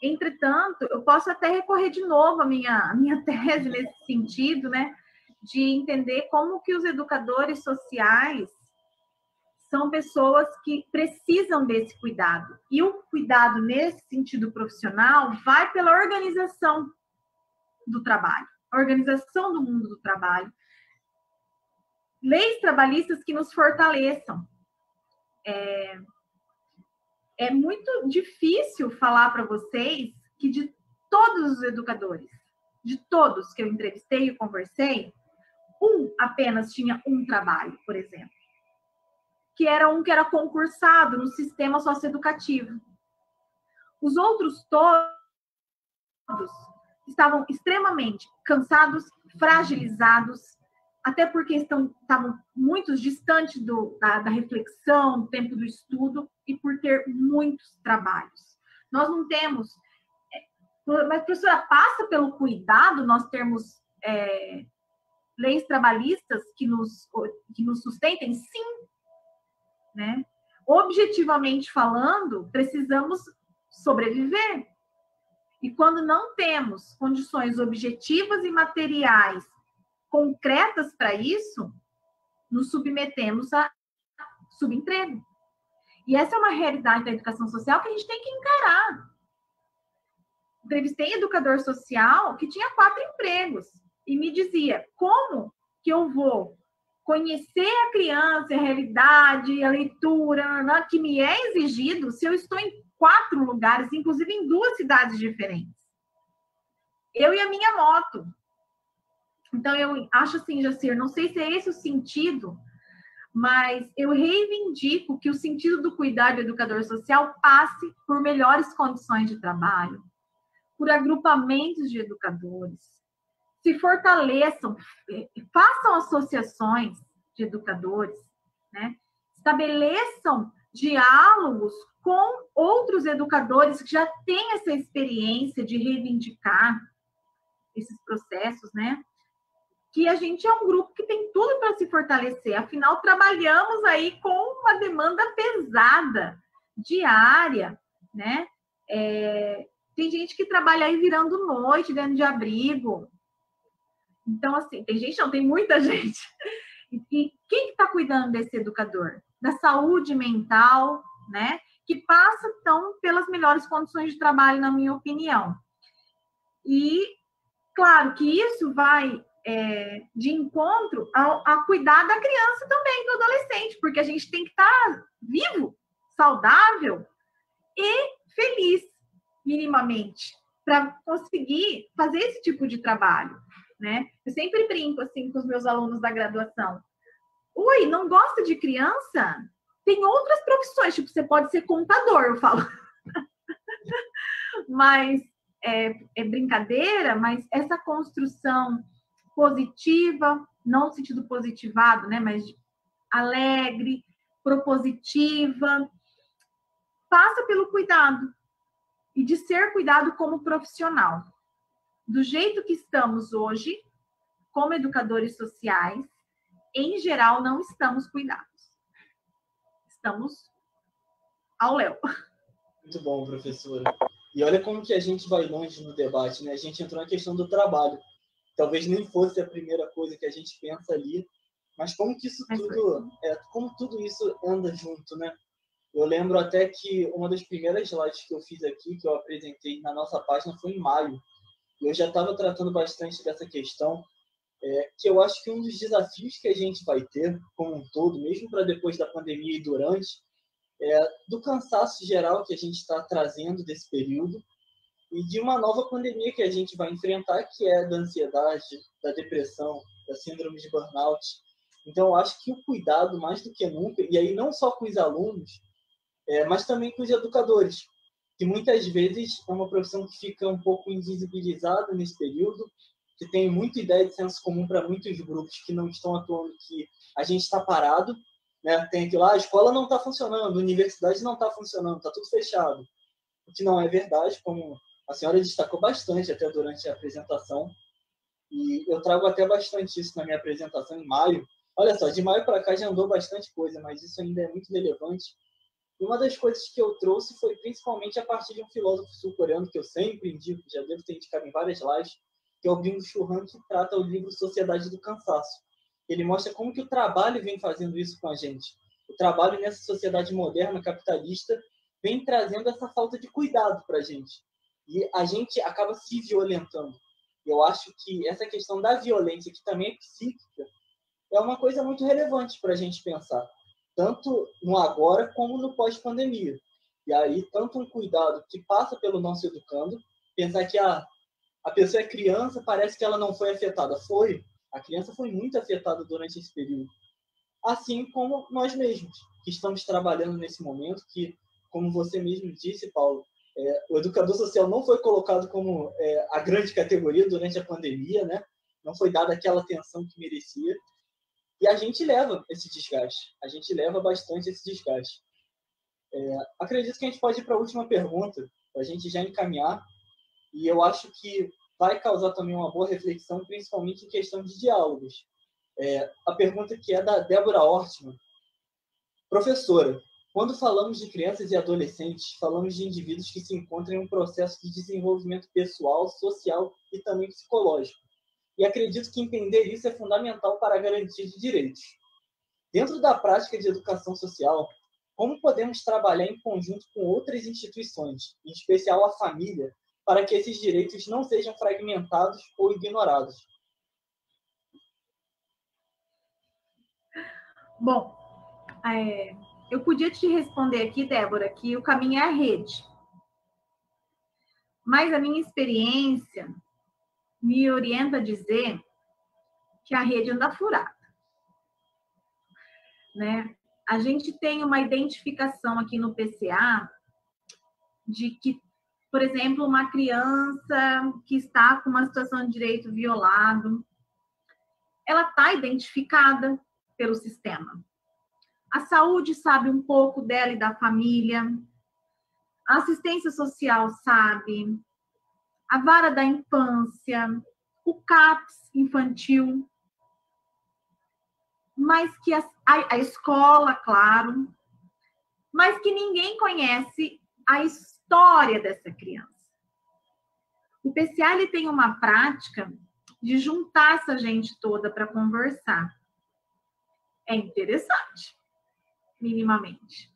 Entretanto, eu posso até recorrer de novo à minha tese nesse sentido, né? De entender como que os educadores sociais são pessoas que precisam desse cuidado. E o cuidado nesse sentido profissional vai pela organização do trabalho, a organização do mundo do trabalho. Leis trabalhistas que nos fortaleçam. É muito difícil falar para vocês que de todos os educadores, de todos que eu entrevistei e conversei, apenas tinha um trabalho, por exemplo, que era concursado no sistema socioeducativo. Os outros todos estavam extremamente cansados, fragilizados, até porque estavam muito distantes da reflexão, do tempo do estudo e por ter muitos trabalhos. Nós não temos... Mas, professora, passa pelo cuidado nós termos leis trabalhistas que nos sustentem? Sim. Né? Objetivamente falando, precisamos sobreviver. E quando não temos condições objetivas e materiais concretas para isso, nos submetemos a subemprego. E essa é uma realidade da educação social que a gente tem que encarar. Entrevistei educador social que tinha 4 empregos e me dizia, como que eu vou conhecer a criança, a realidade, a leitura, que me é exigido se eu estou em 4 lugares, inclusive em 2 cidades diferentes. Eu e a minha moto. Então, eu acho assim, Jacir, não sei se é esse o sentido, mas eu reivindico que o sentido do cuidado do educador social passe por melhores condições de trabalho, por agrupamentos de educadores, se fortaleçam, façam associações de educadores, né? Estabeleçam diálogos com outros educadores que já têm essa experiência de reivindicar esses processos, né? Que a gente é um grupo que tem tudo para se fortalecer. Afinal, trabalhamos aí com uma demanda pesada, diária, né? Tem gente que trabalha aí virando noite, dentro de abrigo. Então, assim, tem muita gente. E quem está cuidando desse educador? Da saúde mental, né? Que passa, então, pelas melhores condições de trabalho, na minha opinião. E, claro, que isso vai de encontro a cuidar da criança também, do adolescente, porque a gente tem que estar vivo, saudável e feliz, minimamente, para conseguir fazer esse tipo de trabalho, né? Eu sempre brinco assim com os meus alunos da graduação. Ui, não gosta de criança? Tem outras profissões, tipo, você pode ser contador, eu falo. Mas é brincadeira, mas essa construção positiva, não no sentido positivado, né? Mas alegre, propositiva, passa pelo cuidado e de ser cuidado como profissional. Do jeito que estamos hoje, como educadores sociais, em geral, não estamos cuidados. Estamos ao léu. Muito bom, professora. E olha como que a gente vai longe no debate, né? A gente entrou na questão do trabalho. Talvez nem fosse a primeira coisa que a gente pensa ali, mas como que isso tudo, como tudo isso anda junto, né? Eu lembro até que uma das primeiras slides que eu fiz aqui, que eu apresentei na nossa página, foi em maio. Eu já estava tratando bastante dessa questão, que eu acho que um dos desafios que a gente vai ter, como um todo, mesmo para depois da pandemia e durante, do cansaço geral que a gente está trazendo desse período e de uma nova pandemia que a gente vai enfrentar, que é da ansiedade, da depressão, da síndrome de burnout. Então, eu acho que o cuidado, mais do que nunca, e aí não só com os alunos, mas também com os educadores, que muitas vezes é uma profissão que fica um pouco invisibilizada nesse período, que tem muita ideia de senso comum para muitos grupos que não estão atuando, que a gente está parado, né? Tem aquilo lá, a escola não está funcionando, a universidade não está funcionando, está tudo fechado. O que não é verdade, como a senhora destacou bastante até durante a apresentação, e eu trago até bastante isso na minha apresentação em maio. Olha só, de maio para cá já andou bastante coisa, mas isso ainda é muito relevante. E uma das coisas que eu trouxe foi principalmente a partir de um filósofo sul-coreano que eu sempre indico, já devo ter indicado em várias lives, que é o Byung-Chul Han, que trata o livro Sociedade do Cansaço. Ele mostra como que o trabalho vem fazendo isso com a gente. O trabalho nessa sociedade moderna, capitalista, vem trazendo essa falta de cuidado para a gente. E a gente acaba se violentando. Eu acho que essa questão da violência, que também é psíquica, é uma coisa muito relevante para a gente pensar, tanto no agora como no pós-pandemia. E aí, tanto um cuidado que passa pelo nosso educando, pensar que a pessoa é criança, parece que ela não foi afetada. Foi. A criança foi muito afetada durante esse período. Assim como nós mesmos, que estamos trabalhando nesse momento, que, como você mesmo disse, Paulo, o educador social não foi colocado como a grande categoria durante a pandemia, né? Não foi dada aquela atenção que merecia. E a gente leva esse desgaste. A gente leva bastante esse desgaste. Acredito que a gente pode ir para a última pergunta, para a gente já encaminhar. E eu acho que vai causar também uma boa reflexão, principalmente em questão de diálogos. A pergunta que é da Débora Ortman. Professora, quando falamos de crianças e adolescentes, falamos de indivíduos que se encontram em um processo de desenvolvimento pessoal, social e também psicológico. E acredito que entender isso é fundamental para a garantia de direitos. Dentro da prática de educação social, como podemos trabalhar em conjunto com outras instituições, em especial a família, para que esses direitos não sejam fragmentados ou ignorados? Bom, eu podia te responder aqui, Débora, que o caminho é a rede. Mas a minha experiência me orienta a dizer que a rede anda furada, né? A gente tem uma identificação aqui no PCA de que, por exemplo, uma criança que está com uma situação de direito violado, ela está identificada pelo sistema. A saúde sabe um pouco dela e da família, a assistência social sabe, a vara da infância, o CAPS infantil, mas que a escola, claro, mas que ninguém conhece a história dessa criança. O PCA ele tem uma prática de juntar essa gente toda para conversar. É interessante, minimamente.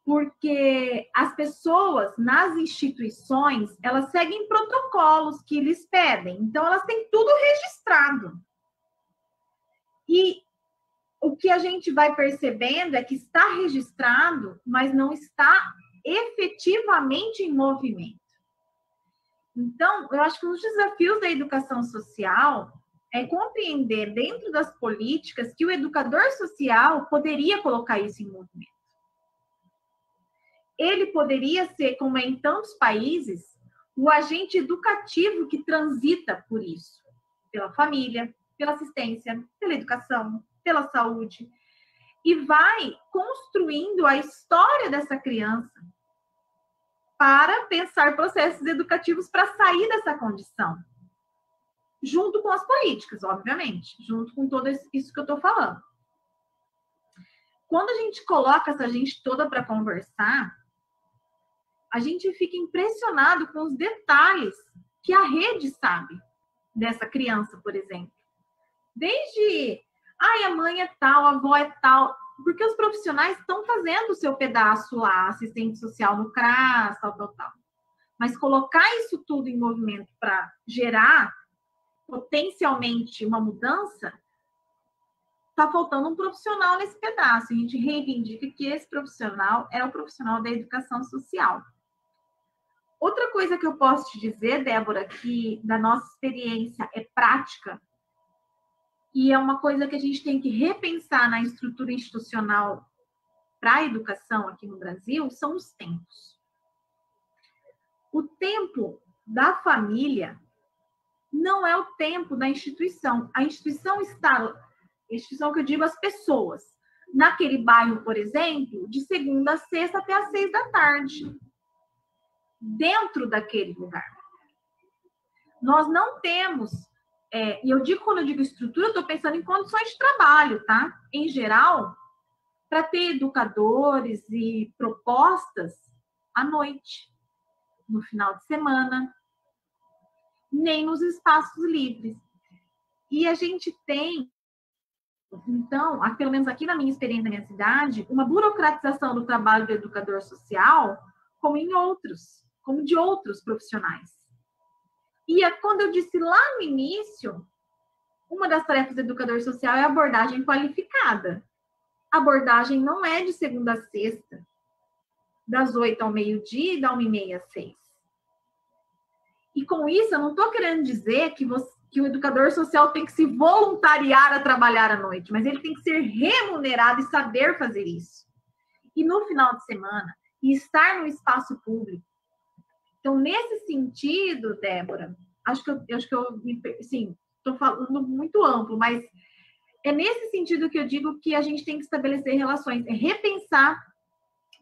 Porque as pessoas nas instituições, elas seguem protocolos que eles pedem. Então, elas têm tudo registrado. E o que a gente vai percebendo é que está registrado, mas não está efetivamente em movimento. Então, eu acho que um dos desafios da educação social é compreender dentro das políticas que o educador social poderia colocar isso em movimento. Ele poderia ser, como é em tantos países, o agente educativo que transita por isso, pela família, pela assistência, pela educação, pela saúde, e vai construindo a história dessa criança para pensar processos educativos para sair dessa condição. Junto com as políticas, obviamente, junto com tudo isso que eu estou falando. Quando a gente coloca essa gente toda para conversar, a gente fica impressionado com os detalhes que a rede sabe dessa criança, por exemplo. Desde, a mãe é tal, a avó é tal, porque os profissionais estão fazendo o seu pedaço lá, assistente social no CRAS, tal. Mas colocar isso tudo em movimento para gerar potencialmente uma mudança, está faltando um profissional nesse pedaço. A gente reivindica que esse profissional é o profissional da educação social. Outra coisa que eu posso te dizer, Débora, que da nossa experiência é prática, e é uma coisa que a gente tem que repensar na estrutura institucional para a educação aqui no Brasil, são os tempos. O tempo da família não é o tempo da instituição. A instituição está, instituição que eu digo, as pessoas, naquele bairro, por exemplo, de segunda a sexta até às 6 da tarde, dentro daquele lugar. Nós não temos, e eu digo, quando eu digo estrutura, eu estou pensando em condições de trabalho, tá? Em geral, para ter educadores e propostas à noite, no final de semana, nem nos espaços livres. E a gente tem, então, pelo menos aqui na minha experiência, na minha cidade, uma burocratização do trabalho do educador social, como em outros, como de outros profissionais. E quando eu disse lá no início, uma das tarefas do educador social é a abordagem qualificada. A abordagem não é de segunda a sexta, das 8 ao meio-dia e da 1h30 às 6. E com isso, eu não estou querendo dizer que o educador social tem que se voluntariar a trabalhar à noite, mas ele tem que ser remunerado e saber fazer isso. E no final de semana, e estar no espaço público. Então, nesse sentido, Débora, acho que eu sim, estou falando muito amplo, mas é nesse sentido que eu digo que a gente tem que estabelecer relações, repensar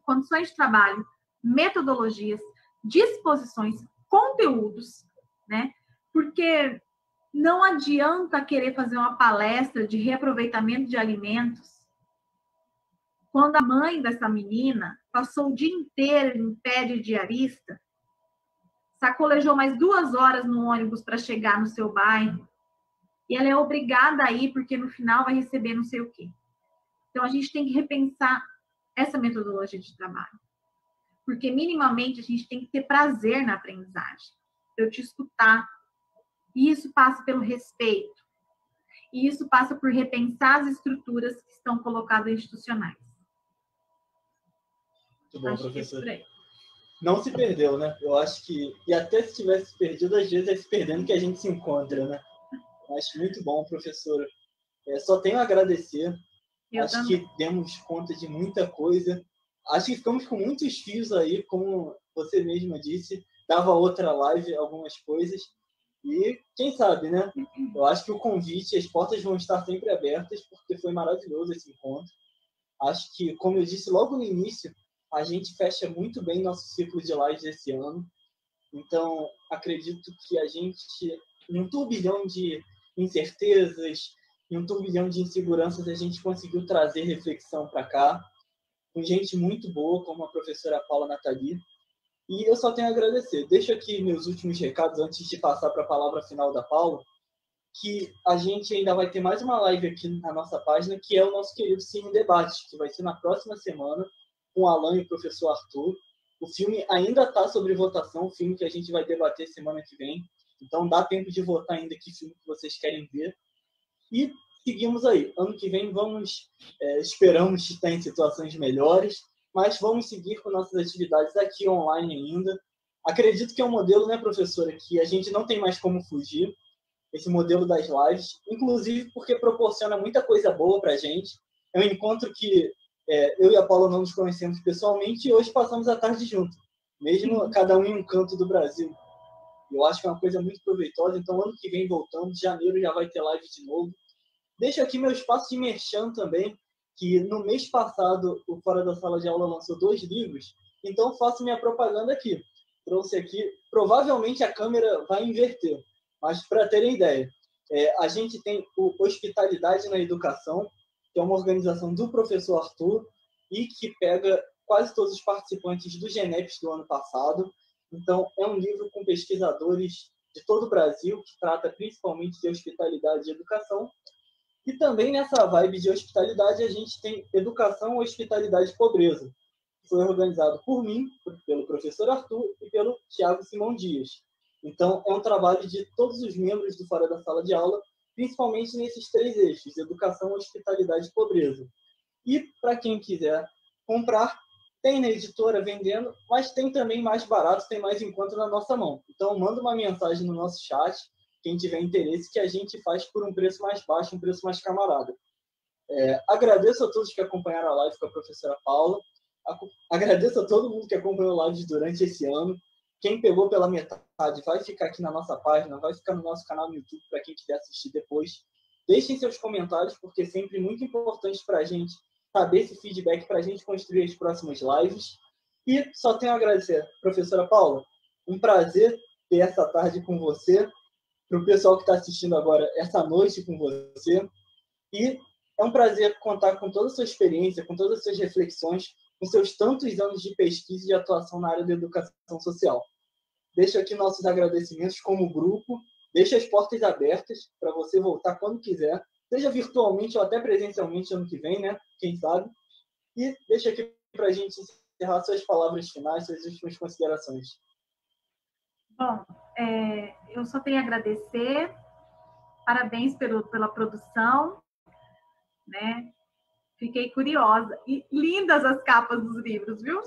condições de trabalho, metodologias, disposições, conteúdos, né? Porque não adianta querer fazer uma palestra de reaproveitamento de alimentos quando a mãe dessa menina passou o dia inteiro em pé de diarista, sacolejou mais 2 horas no ônibus para chegar no seu bairro, e ela é obrigada a ir porque no final vai receber não sei o quê. Então, a gente tem que repensar essa metodologia de trabalho. Porque, minimamente, a gente tem que ter prazer na aprendizagem. Eu te escutar. E isso passa pelo respeito. E isso passa por repensar as estruturas que estão colocadas institucionais. Muito bom, professor. Não se perdeu, né? Eu acho que... E até se tivesse perdido, às vezes é se perdendo que a gente se encontra, né? Acho muito bom, professora. Só tenho a agradecer. Acho que demos conta de muita coisa. Acho que ficamos com muitos fios aí, como você mesma disse. Dava outra live, algumas coisas. E quem sabe, né? Eu acho que o convite, as portas vão estar sempre abertas, porque foi maravilhoso esse encontro. Acho que, como eu disse logo no início, a gente fecha muito bem nosso ciclo de lives esse ano. Então, acredito que a gente, em um turbilhão de incertezas, em um turbilhão de inseguranças, a gente conseguiu trazer reflexão para cá, com gente muito boa, como a professora Paula Nathalie. E eu só tenho a agradecer. Deixo aqui meus últimos recados antes de passar para a palavra final da Paula, que a gente ainda vai ter mais uma live aqui na nossa página, que é o nosso querido Cine Debate, que vai ser na próxima semana, com o Alan e o professor Arthur. O filme ainda está sobre votação, o filme que a gente vai debater semana que vem. Então dá tempo de votar ainda que filme que vocês querem ver. E seguimos aí. Ano que vem esperamos estar em situações melhores, mas vamos seguir com nossas atividades aqui online ainda. Acredito que é um modelo, né, professora, que a gente não tem mais como fugir, esse modelo das lives, inclusive porque proporciona muita coisa boa para a gente. É um encontro que eu e a Paula não nos conhecemos pessoalmente e hoje passamos a tarde juntos, mesmo cada um em um canto do Brasil. Eu acho que é uma coisa muito proveitosa, então ano que vem voltamos, janeiro já vai ter live de novo. Deixo aqui meu espaço de merchan também, que no mês passado o Fora da Sala de Aula lançou 2 livros, então faço minha propaganda aqui. Trouxe aqui, provavelmente a câmera vai inverter, mas para terem ideia, a gente tem o Hospitalidade na Educação, que é uma organização do professor Arthur e que pega quase todos os participantes do GENEPS do ano passado. Então, é um livro com pesquisadores de todo o Brasil, que trata principalmente de hospitalidade e educação. E também nessa vibe de hospitalidade, a gente tem Educação, Hospitalidade e Pobreza, que foi organizado por mim, pelo professor Arthur e pelo Thiago Simão Dias. Então, é um trabalho de todos os membros do Fora da Sala de Aula, principalmente nesses 3 eixos, educação, hospitalidade e pobreza. E, para quem quiser comprar, tem na editora vendendo, mas tem também mais barato, tem mais em conta na nossa mão. Então, manda uma mensagem no nosso chat, quem tiver interesse, que a gente faz por um preço mais baixo, um preço mais camarada. Agradeço a todos que acompanharam a live com a professora Paula. Agradeço a todo mundo que acompanhou lives durante esse ano. Quem pegou pela metade vai ficar aqui na nossa página, vai ficar no nosso canal no YouTube para quem quiser assistir depois. Deixem seus comentários, porque é sempre muito importante para a gente saber esse feedback para a gente construir as próximas lives. E só tenho a agradecer. Professora Paula, um prazer ter essa tarde com você, para o pessoal que está assistindo agora essa noite com você. E é um prazer contar com toda a sua experiência, com todas as suas reflexões, com seus tantos anos de pesquisa e de atuação na área da educação social. Deixo aqui nossos agradecimentos como grupo, deixo as portas abertas para você voltar quando quiser, seja virtualmente ou até presencialmente ano que vem, né? Quem sabe. E deixo aqui para a gente encerrar suas palavras finais, suas últimas considerações. Bom, eu só tenho a agradecer, parabéns pela produção, né? Fiquei curiosa. E lindas as capas dos livros, viu?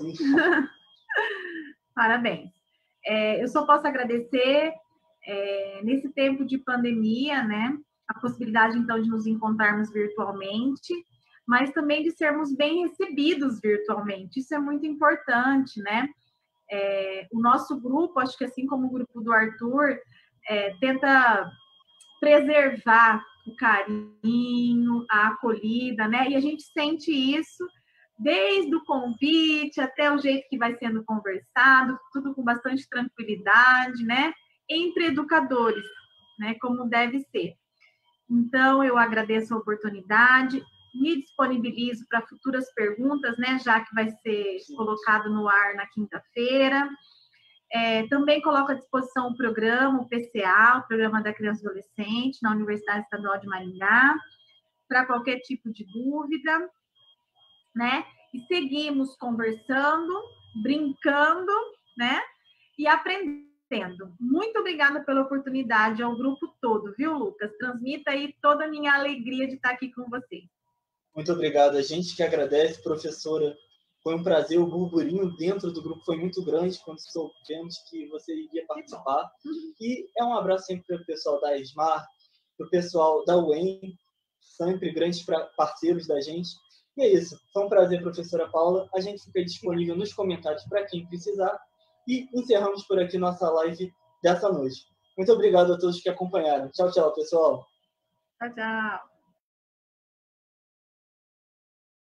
Parabéns. Eu só posso agradecer, nesse tempo de pandemia, né? A possibilidade, então, de nos encontrarmos virtualmente, mas também de sermos bem recebidos virtualmente. Isso é muito importante, né? O nosso grupo, acho que assim como o grupo do Arthur, tenta preservar o carinho, a acolhida, né? E a gente sente isso desde o convite até o jeito que vai sendo conversado, tudo com bastante tranquilidade, né? Entre educadores, né? Como deve ser. Então, eu agradeço a oportunidade, me disponibilizo para futuras perguntas, né? Já que vai ser colocado no ar na quinta-feira. Também coloco à disposição o programa, o PCA, o Programa da Criança e Adolescente, na Universidade Estadual de Maringá, para qualquer tipo de dúvida, né? E seguimos conversando, brincando, né? E aprendendo. Muito obrigada pela oportunidade ao grupo todo, viu, Lucas? Transmita aí toda a minha alegria de estar aqui com vocês. Muito obrigado. A gente que agradece, professora. Foi um prazer. O burburinho dentro do grupo foi muito grande quando soubemos que você iria participar. E é um abraço sempre para o pessoal da ESMAR, para o pessoal da UEM, sempre grandes parceiros da gente. E é isso. Foi um prazer, professora Paula. A gente fica disponível nos comentários para quem precisar. E encerramos por aqui nossa live dessa noite. Muito obrigado a todos que acompanharam. Tchau, tchau, pessoal. Tchau, tchau.